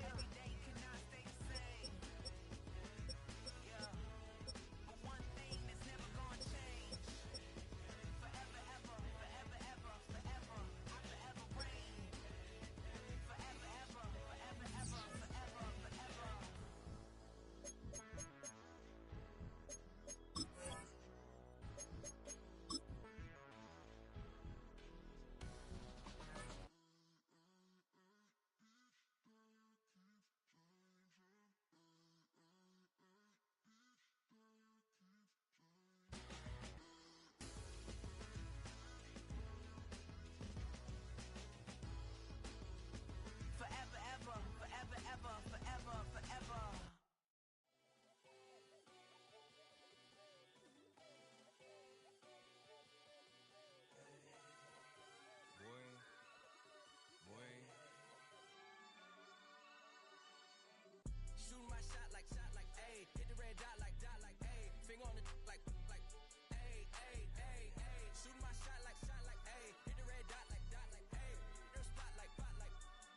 Every day cannot stay the same. Yeah. But one thing that's never gonna change. Forever, ever, forever, ever, forever. I'll forever reign. Forever, ever, forever, ever, forever, forever. Forever, ever, forever, ever, forever, forever. Shoot my shot like, ayy. Hit the red dot like, ayy. Finger on the like, ayy, ayy, ayy, ayy. Shoot my shot like, ayy. Hit the red dot like, ayy. Their spot like,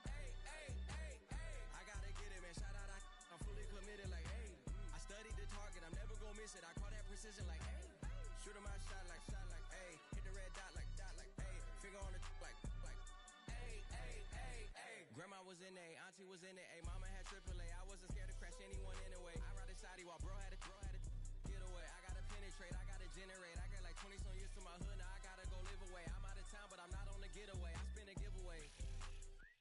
ayy, ayy, ayy, ayy. I gotta get it, man. Shout out, I'm fully committed like, ayy. I studied the target, I'm never gonna miss it. I call that precision like, ayy. Shoot my shot like, ayy. Hit the red dot like, ayy. Finger on the like, ayy, ayy, ayy, ayy. Grandma was in A, auntie was in it, ayy. Mama had AAA, I wasn't scared to crash anyone anyway. I ride a shotty while bro had to get away. I gotta penetrate, I gotta generate. I got like 20 some years to my hood, now I gotta go live away. I'm out of town, but I'm not on the getaway. I spin a giveaway.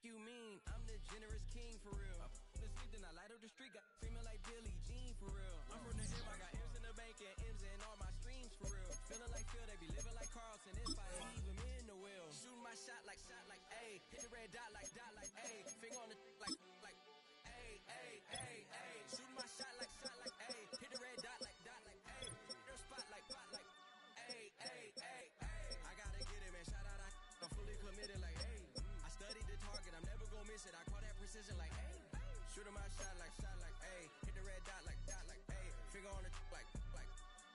You mean I'm the generous king for real? I the sleep, then I light up the street, got screaming like Billie Jean for real. I'm from the M, I got M's in the bank and M's in all my streams for real. Feeling like Phil, they be living like Carlson if I leave him in the wheel. Shoot my shot like, ayy. Hit the red dot like, ayy. Finger on the like, ayy, ayy, ayy, ayy. Shoot my shot like, ayy. Hit the red dot like, ayy. Their spot like, ayy, ayy, ayy, ayy. I gotta get it, man. Shout out, I'm fully committed like, ayy. I studied the target, I'm never gonna miss it. I call that precision like, ayy. Shoot my shot like, ayy. Hit the red dot like, ayy. Finger on the like,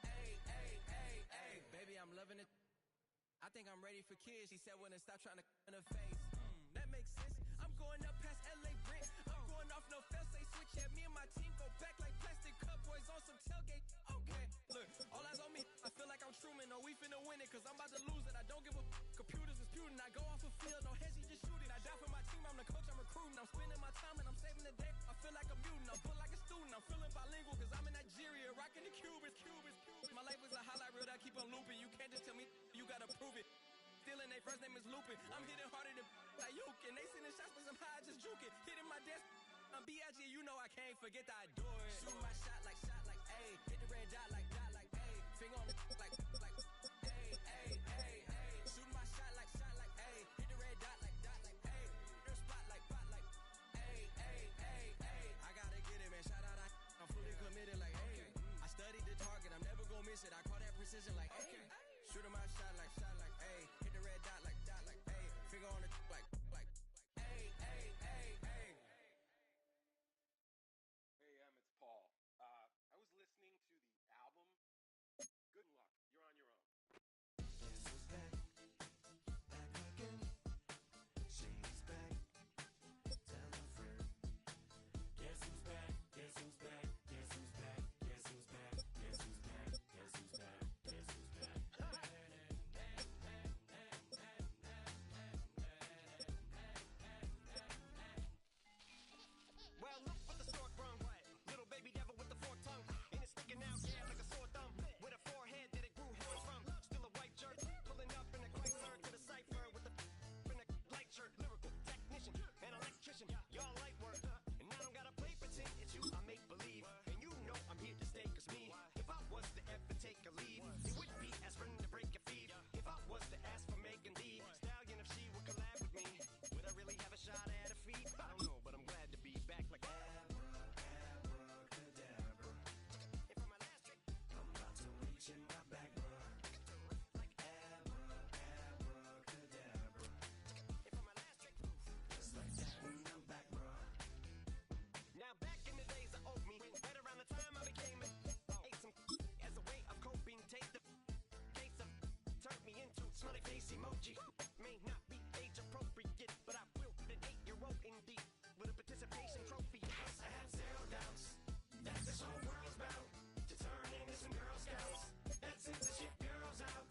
ayy, ayy, ayy, ayy. Baby, I'm loving it. I think I'm ready for kids. She said when to stop trying to in her face. That makes sense. I'm going up past LA Brent. I'm going off no fail, say switch. Yeah, me and my team go back like plastic cup boys on some tailgate. Okay, look, all eyes on me. I feel like I'm Truman. No, we finna win it, cause I'm about to lose it. I don't give a computers disputing. I go off a field, no heads, just shooting. I die for my team, I'm the coach, I'm recruiting. I'm spending my time and I'm saving the day. I feel like a mutant, I'm built like a student. I'm feeling bilingual, cause I'm in Nigeria, rocking the Cubans. My life is a highlight reel that I keep on looping. You can't just tell me, you gotta prove it. Stealing, they first name is Lupin. I'm hitting harder than like Yukin. They sending shots, but I'm high, just juking. Hitting my desk, I'm B.I.G. You know I can't forget that I do it. Shoot my shot like, ayy. Hit the red dot like, ayy. Finger on the like, ayy, ayy, ayy, ayy. Shoot my shot like, ayy. Hit the red dot like, ayy. Their spot like, ayy, ayy, ayy, ayy. I gotta get it, man. Shout out, I'm fully committed like, ayy. I studied the target, I'm never gonna miss it. I call that precision like, ayy. Shoot my shot like, ayy. Hit the red dot like, ayy. Finger on the like, ayy, ayy, ayy, ayy. Hey, it's Paul. face emoji. May not be age appropriate, but I will put an 8-year-old indeed with a participation trophy. Yes, I have zero doubts that this whole world's about to turn into some Girl Scouts. That sends the shit girls out.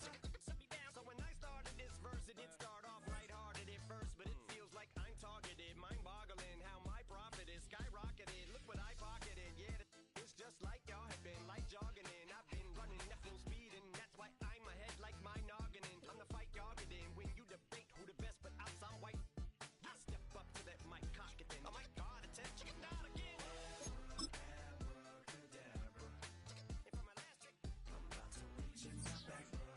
So when I started this verse, it did start off lighthearted at first, but it feels like I'm targeted. Mind-boggling how my profit is skyrocketed. Look what I pocketed. Yeah, it's just like y'all have been like jogging in. I've been running at full speed, and that's why I'm ahead like my noggin. I'm the fight y'all get in when you debate who the best, but I'm some white. I step up to that mic, cock it then. Oh my God, attention, not again. Abracadabra. And for my last trick, I'm about to reach in my back, bro.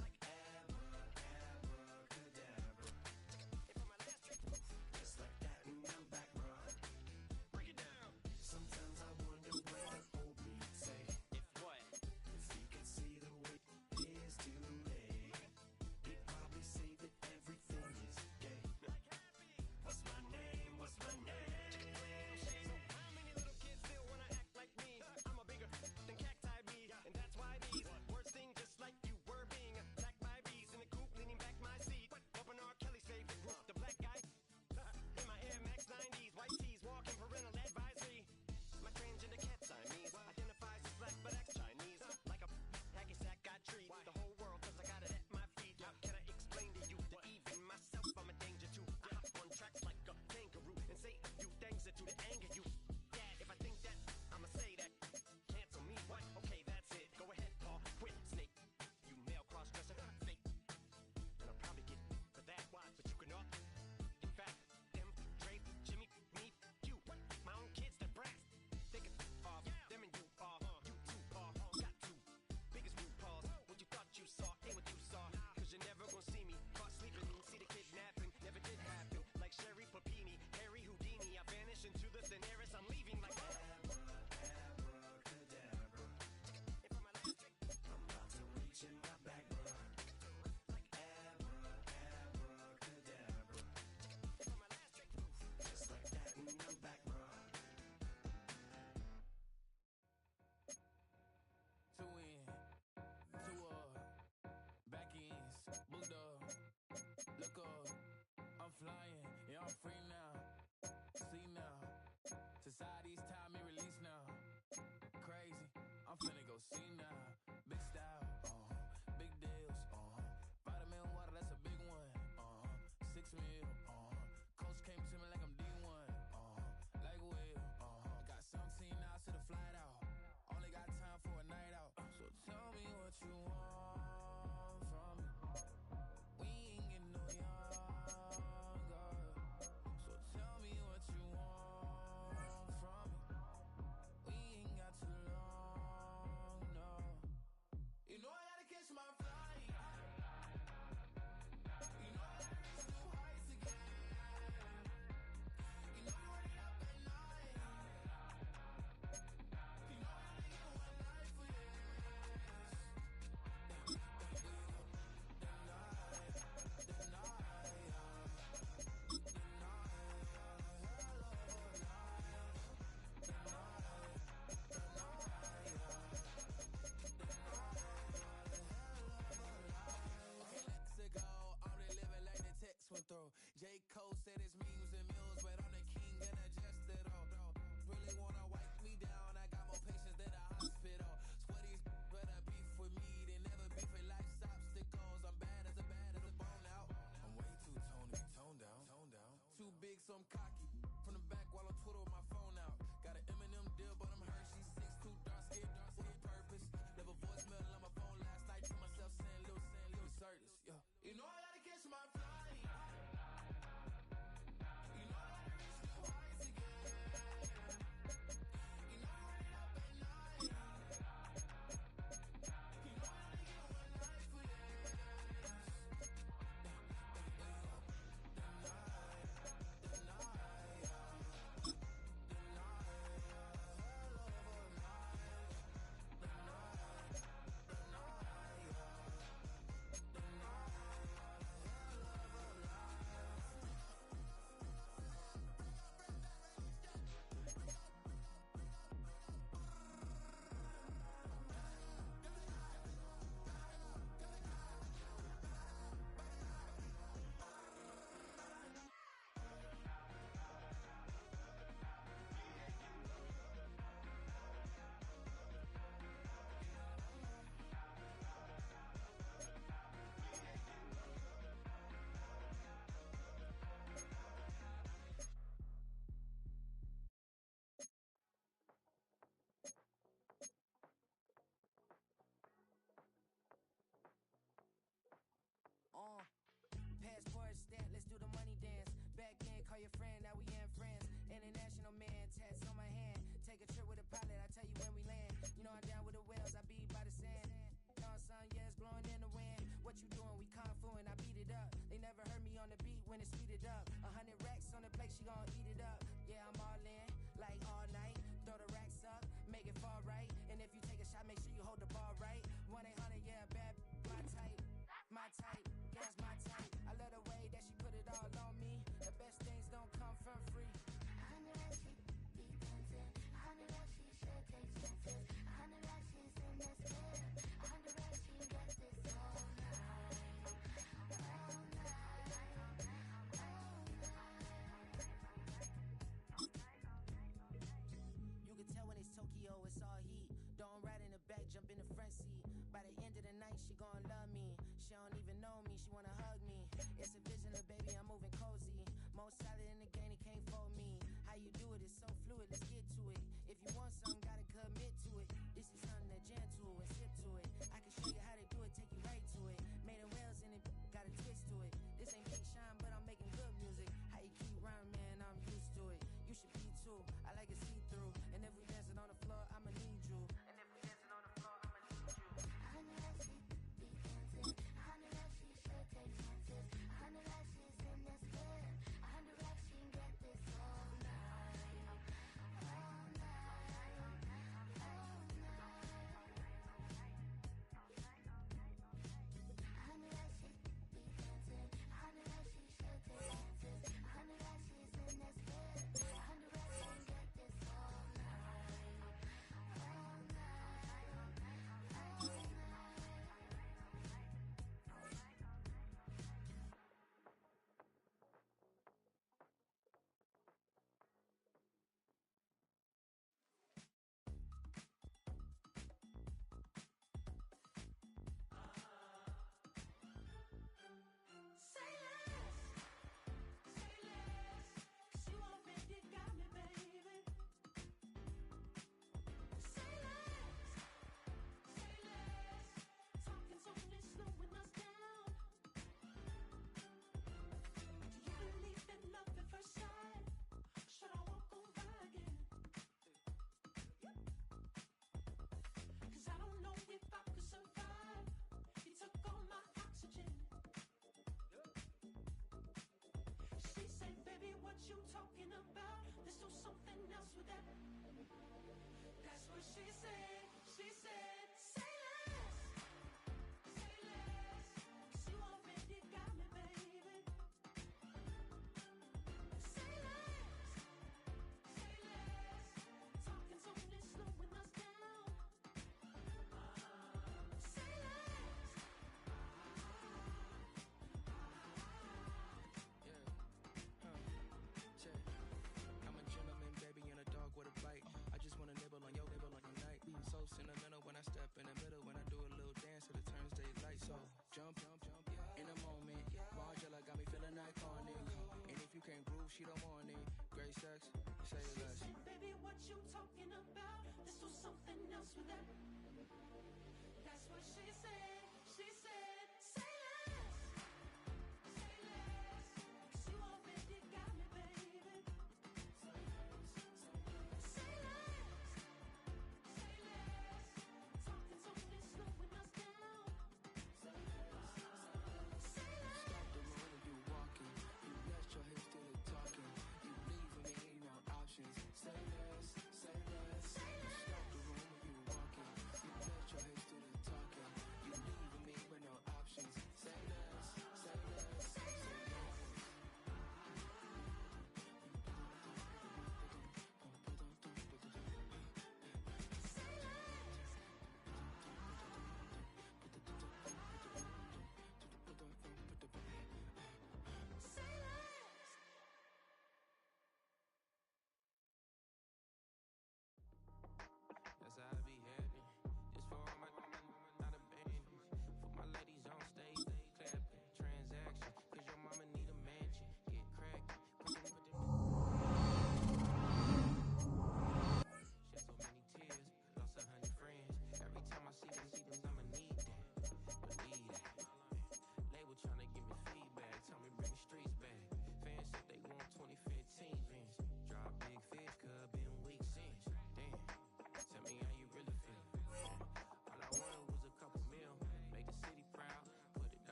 Like abracadabra. And for my last trick, just like that, and I'm back, bro. Break it down. Sometimes I wonder where the old me say. If what? If he could see the way it is today, he'd probably say that everything is gay. Like happy. What's my name? What's my name? So how many little kids still wanna act like me? I'm a bigger than cacti bee, and that's why these words sting just like you were being attacked by bees in the coop, leaning back my seat. Bumping R. Kelly's favorite group, the Black Guy. In my Air Max 90s, white tees, walking parental advisory. My transgender cat Siamese identifies as black but acts Chinese. Like a hacky sack I treat the whole world cause I got it at my feet. How can I explain to you that even myself I'm a danger to? I hop on tracks like a kangaroo and say a few things that do to anger you. Dad, if I think that, I'ma say that. Cancel me, what? Okay, that's it. Go ahead, Paul. Quit, snake. You male cross-dresser, fake. And I'll probably get for that. Why? But you can all. In fact, them, Dre, Jimmy, me, you. My own kids, they're brass. They can off. Them and you are. You too, Paul. Got two biggest root paws. What you thought you saw ain't what you saw. Cause you're never gonna see me caught sleeping. See the kidnapping. Never did happen. Like Sherry Papini, Harry Houdini. I vanish into the Daenerys. I'm leaving like abracadabra. And for my last trick, I'm about to reach in my back, bro. Like abracadabra. And for my last trick, just like that, and I'm back, bro. Two in, two back ends, booked up, look up, I'm flying, yeah, I'm free now, see now, society's time me release now, crazy, I'm finna go see now, big style, big deals, vitamin water, that's a big one, 6 mil, coach came to me like I'm D1, like Will, got 17 hours to the flight out, only got time for a night out, so tell me what you want from me, we ain't getting no younger, so tell me what you want from me, we ain't got too long, no, you know I gotta catch my flight, you know I gotta reach new heights again, you know you wait up at night, you know I only get one life for this. Went through. J. Cole said it's memes and mills, but I'm the king and adjusted all. Really wanna wipe me down. I got more patience than a hospital. Sweaty better beef with me than never beef with life's obstacles. I'm bad as a bone out. I'm way too toned down. Too big, so I'm cocky. From the back while on Twitter with my phone out. Got an Eminem deal, but I'm Hershey 6'2", dark skin with purpose. Never voicemail on my phone last night to myself saying little Curtis, yeah. You know I gotta catch my flight. You know I gotta reach new heights again. You know I wait up at night. You know I only get one life for this. The night, dance. Back then, call your friend, now we in France. International man, tats on my hand. Take a trip with a pilot, I tell you when we land. You know I'm down with the whales, I be by the sand. On sun, yeah, it's blowing in the wind. What you doing? We kung fu and I beat it up. They never heard me on the beat when it's speeded up. 100 racks on the plate, she gon' eat it up. Yeah, I'm all in, like all night. Throw the racks up, make it fall right. And if you take a shot, make sure you hold the ball right. 1-800, yeah, bad, my type. My type, yeah, it's my type. I love the way that she put it all on me. The best things don't come from free. 100 racks, she be dancing. 100 racks, she should take chances. 100 racks, she's in this bed. 100 racks, she got this all night. All night. All night. You can tell when it's Tokyo, it's all heat. Don't ride in the back, jump in the front seat. By the end of the night, she gon' love me. She don't even know me, she wanna hug me. It's a vision, little baby, I'm moving cozy. Most solid in the game, he can't fold me. How you do it, it's so fluid, let's get to it. If you want something, gotta commit to it. This is something that gentle and sip to it. I can show you how to do it, take you right to it. Made in Wales and it got a twist to it. This ain't Big Shine, but I'm making good music. How you keep rhyming, man, I'm used to it. You should be too, I like it see-through. And if we dancing on the floor, I'ma need you. And if we dancing on the floor, I'ma need you. 100 racks, she be dancing. 100 racks, she should take chances. 100 racks, she's in this bed. 100 racks, she get this all night. All night. All night. 100 racks, she be dancing. 100 racks, she should take chances. 100 racks, she's in this bed. 100 racks, she get this all night. All night. All night. Say less, 'cause you already got me, baby. Say less, talking's only slowing us down. Do you believe in love at first sight? Should I walk on by again? 'Cause I don't know if I could survive. You took all my oxygen. She said, baby, what you talking about? Let's do something else with that. That's what she said. She said, say less, 'cause you already got me, baby. Say less, talking's only slowing us down. Say less. I'm a gentleman, baby, and a dog with a bite. I just wanna nibble on your night. So sentimental when I step in the middle. When I do a little dance, till it turns daylight. So jump, in a moment. Margella got me feeling iconic. And if you can't groove, she don't want it. Great sex, say She less. said, baby, what you talking about? Let's do something else with that. That's what she said. She said, say less, 'cause you already got me, baby. Say less, talking's only slowing us down. Say less. Stop the road when you walking. You let your hips do the talking. You leave me, ain't no options. Say less, say less. Say less. Stop the road when you walking. You let your hips do the talking. You leave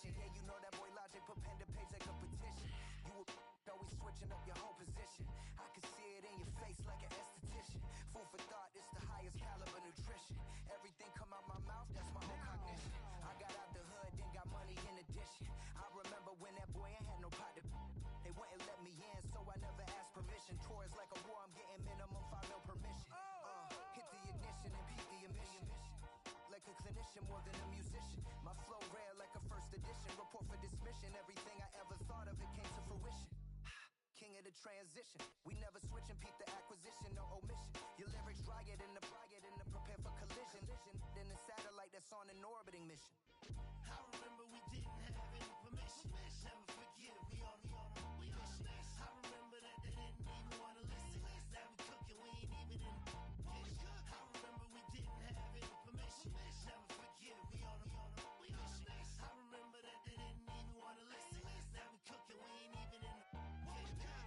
mission. Yeah, you know that boy Logic put pen to page like a petition. You were always switching up your whole position. I could see it in your face like an esthetician. Food for thought, it's the highest caliber nutrition. Everything come out my mouth, that's my whole cognition. I got out the hood, then got money in addition. I remember when that boy ain't had no pot to. They wouldn't let me in, so I never asked permission. Tours like a war, I'm getting minimum 5 mil permission. Hit the ignition and beat the emission. Like a clinician more than a musician. My flow rare like a first edition. Report for dismission. Everything I ever thought of, it came to fruition. King of the transition. We never switch and peep the acquisition, no omission. Your lyrics dry it in the prepare for collision. Then the satellite that's on an orbiting mission. I remember we didn't have any permission. Never forget we on a mission. I remember that they didn't even want to listen. Now we cooking, we ain't even in the kitchen. I remember we didn't have any permission. Never forget we on a mission. I remember that they didn't even want to listen. Now we cooking, we ain't even in the kitchen.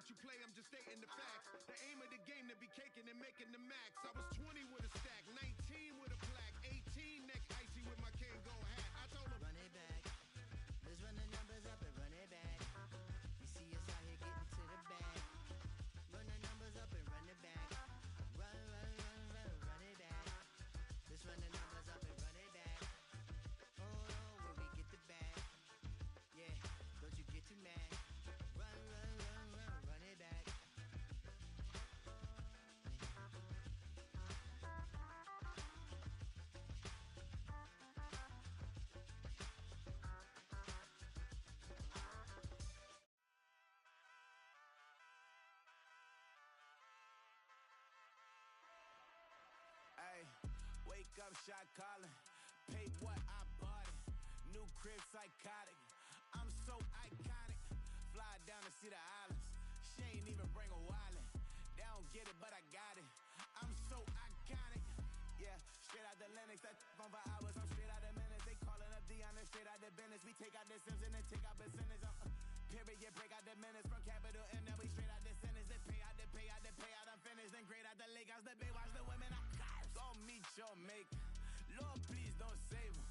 that you play, I'm just stating the facts. The aim of the game to be caking and making the max. I was 20 with a stack, 19 with a plaque, 18 neck icy with my Kango hat. I told him, run it back. Let's run the numbers up and run it back. You see us out here getting to the bag. Run the numbers up and run it back. Run it back. Let's run the numbers up and run it back. Oh, when we get the bag. Yeah, don't you get too mad. Run it back. Ay, wake up, shot calling. Paid what I bought it. New crib, psychotic. I'm so iconic. Fly down to see the islands. She ain't even bring a wallet. They don't get it, but I got it. I'm so iconic. Yeah, straight out the Lennox. That on for hours. I'm straight out the minutes. They calling up Dion and straight out the business. We take out the Sims and then take out percentage. Period, break out the minutes from capital M. Now we straight out the sentence. They pay out, I'm finished. Then grade out the Lakers. The bay watch the women. I got it. Go meet your mate. Lord, please don't save them.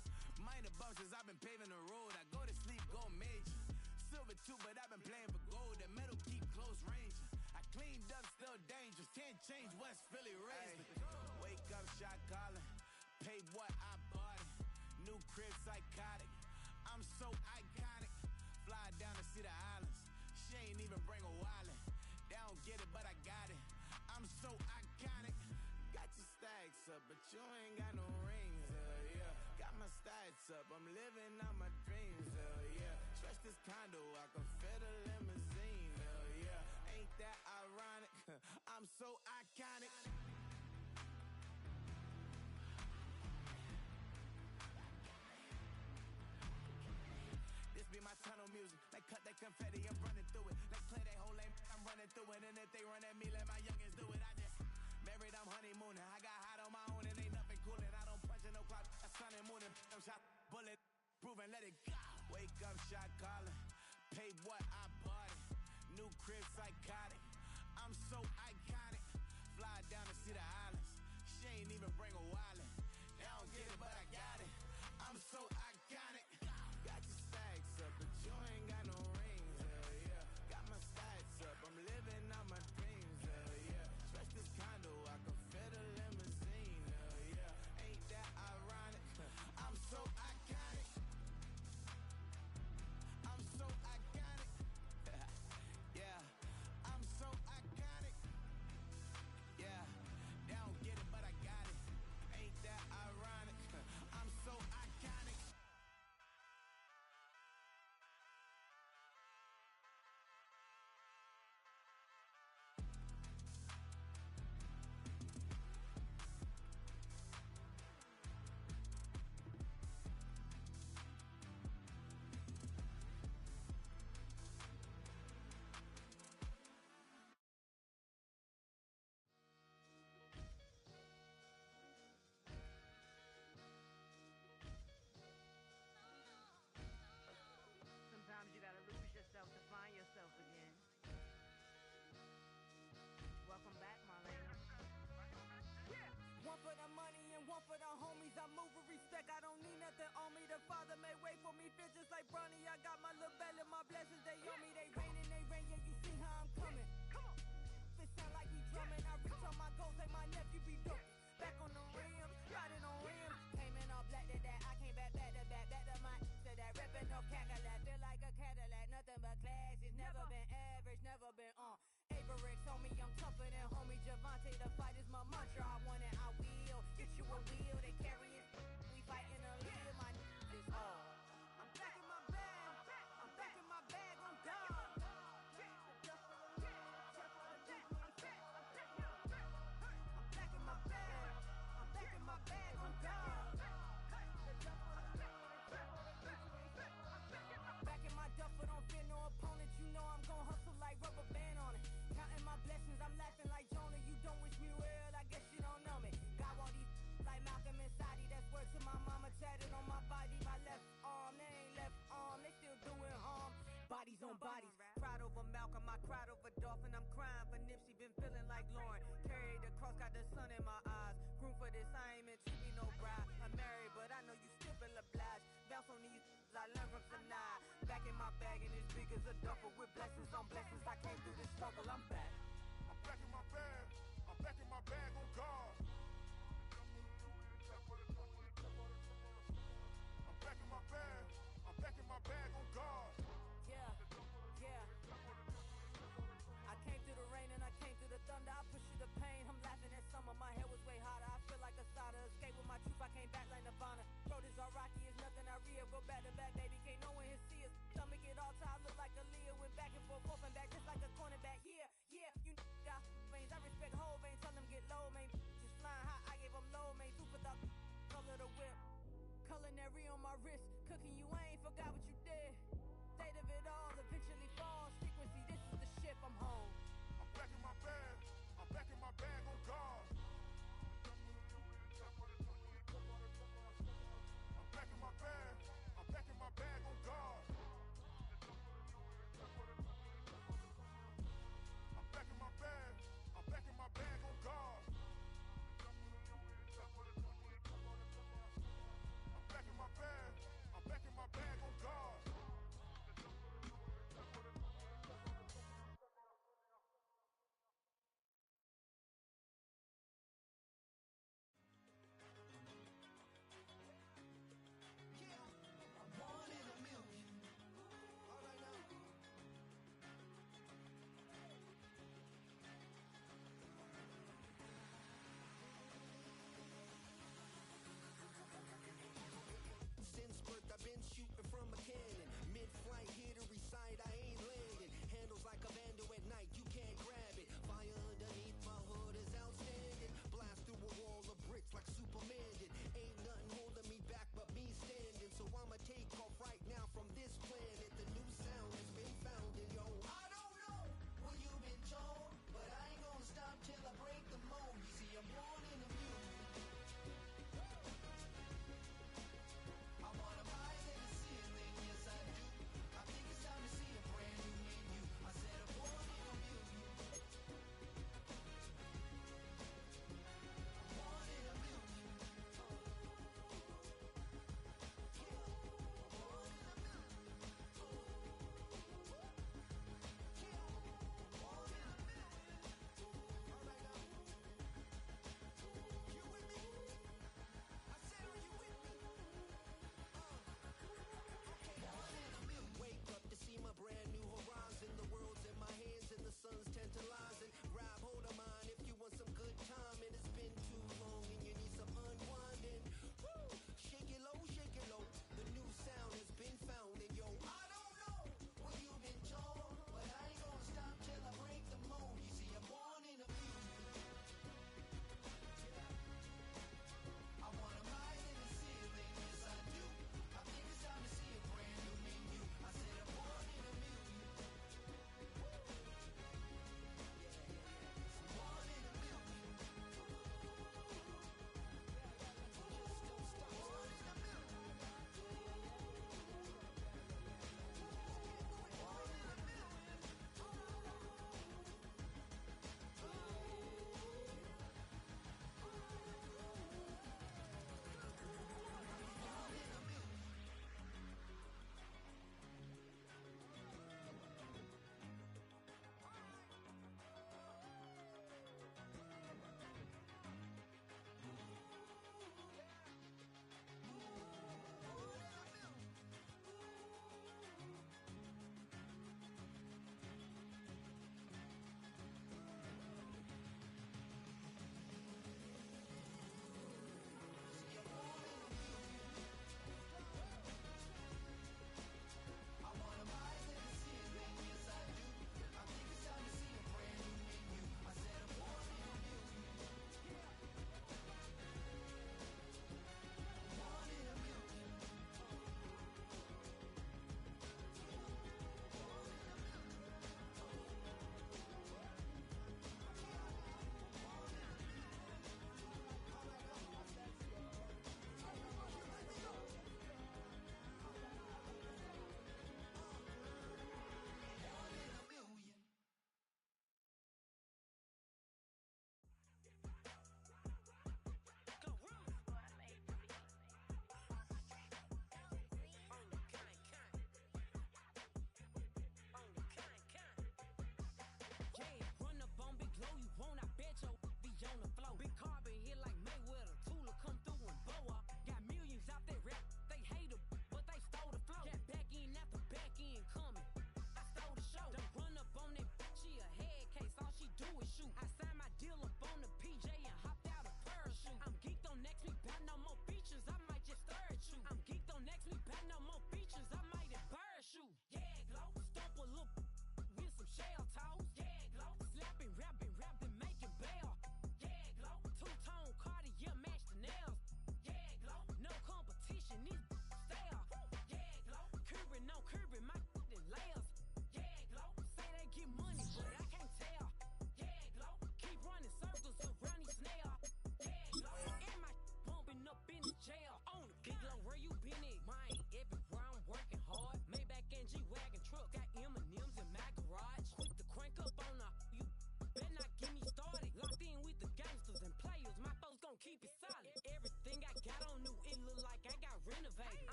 Minor bumps as I've been paving the road. I go to sleep, go major. Silver too, but I've been playing for gold. The metal keep close range. I cleaned up, still dangerous. Can't change West Philly raised. Wake up, shot calling. Paid what I bought it. New crib, psychotic. I'm so iconic. Fly down to see the islands. She ain't even bring a wallet. They don't get it, but I got it. I'm so iconic. Got your stacks up, but you ain't got no rings, yeah. Got my stats up, I'm living out my dreams, yeah. Stretch this condo, I can fit a limousine, yeah. Ain't that ironic? I'm so iconic. This be my tunnel music. Like cut that confetti, I'm running through it. Like play that whole lane, I'm running through it. And if they run at me, let my youngins do it. I just married, I'm honeymooning. I got hot on my own and ain't nothing coolin'. I don't punch in no clock, a sun and moon. I'm shot, bullet, proven, let it go. Wake up, shot calling. Paid what I bought it. New crib, psychotic. I'm so iconic. Fly down to see the islands. She ain't even bring a wallet. They don't get it, but I got it. I'm so iconic. Got your stacks up, but you ain't got no rings, yeah. Got my stats up, I'm living out my dreams, yeah. Stretch this condo, I can fit a limousine, yeah. Ain't that ironic? I'm so iconic. I'm so iconic. Yeah, I'm so iconic. Yeah, they don't get it, but I got it. Ain't that ironic? I'm so iconic. Sometimes you gotta lose yourself to find yourself again. Welcome back, Marlena. Yeah. One for the money and one for the homies. I move with respect, I don't need nothing on me. The Father may wait for me, feel just like Bronny. I got my little belly, my blessings, they on me. They rain, yeah, you see how I'm coming. Come on. It sound like we drumming. I reach on my goals, like my nephew be dope. Back on the rim, riding on rim. Came in all black to that, I came back to my to that ripping no Cadillac. Feel like a Cadillac, nothing but class. It's never been average, never been on. Averix on me, I'm tougher than homie Javante. The fight is my mantra, I want it, I will. Get you a wheel, they carry it. We fighting a little, my is all. I'm back in my bag, I'm back in my bag, I'm gone. Don't fear no opponent, you know I'm gon' hustle like rubber band on it. Counting my blessings, I'm laughing like Jonah. You don't wish me well, for this, I ain't meant to be no bride. I'm married, but I know you still feel obliged. Bounce on these, I learned from Sanaa. Back in my bag and as big as a duffel with blessings on blessings. I came through this struggle, I'm back. I'm back in my bag. I'm back in my bag on guard. I'm back in my bag. I'm back in my bag on guard. Yeah, yeah. I came through the rain and I came through the thunder. I push through the pain. I'm laughing at summer. My hair was way hotter. I feel like a soda. Escape with my truth. I came back like Nirvana. Road is all rocky. It's nothing I real. Go back to back, baby. Can't no one here see us. Stomach it all time. Look like a Leah. Went back and forth and back just like a cornerback. Yeah, yeah. You got veins. I respect whole veins. Tell them get low, man. Just flying high. I gave them low, man. Two for the color the whip. Culinary on my wrist. Cooking you. I ain't forgot what you did. State of it all eventually falls. Frequency, this is the ship, I'm home. I'm back in my bag. I'm back in my bag on guard. I'm back in my bag. I'm back in my bag on guard. I'm back in my bag. I'm back in my bag on guard. I'm back in my bag. I'm back in my bag on guard.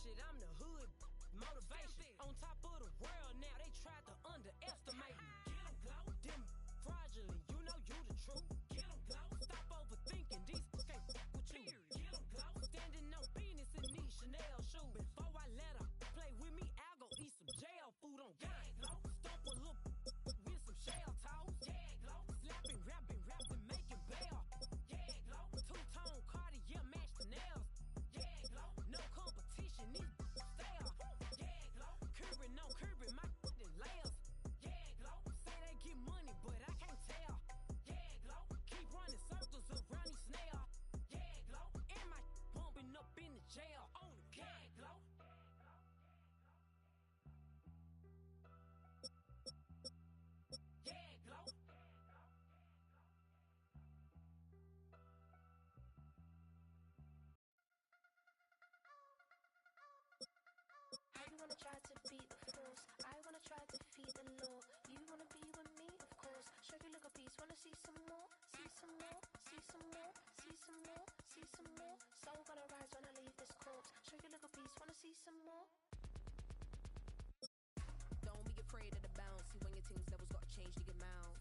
Shit, I'm the hood motivation. On top of the world now, they tried to underestimate me. Get 'em, glow. Them fraudulent, you know you the truth. Get 'em, glow. Stop overthinking, these can't fuck with you. Get 'em, glow. Standing on business in these Chanel shoes. Before I let her play with me, I'll go eat some jail food on gang, glow. Stomp a little with some shell toes. Yeah, glow. Slapping, rapping, making bail. Yeah, glow. Two-tone Cartier match the nails. Yeah, glow. No competition, these stale. Yeah, glow. Curbing, no curbing, my layers. Yeah, glow. Say they get money, but I can't tell. Yeah, glow. Keep running circles around these snails. Yeah, glow. And my bumping up in the jail on the gang, glow. Yeah, glow. I wanna try to beat the force. I wanna try to feed the law. You wanna be with me, of course. Show you look a piece. Wanna see some more? See some more? See some more? See some more? See some more? Soul gonna rise when I leave this corpse. Show you look a piece. Wanna see some more? Don't be afraid of the bounce. See when your things levels gotta change to get mount.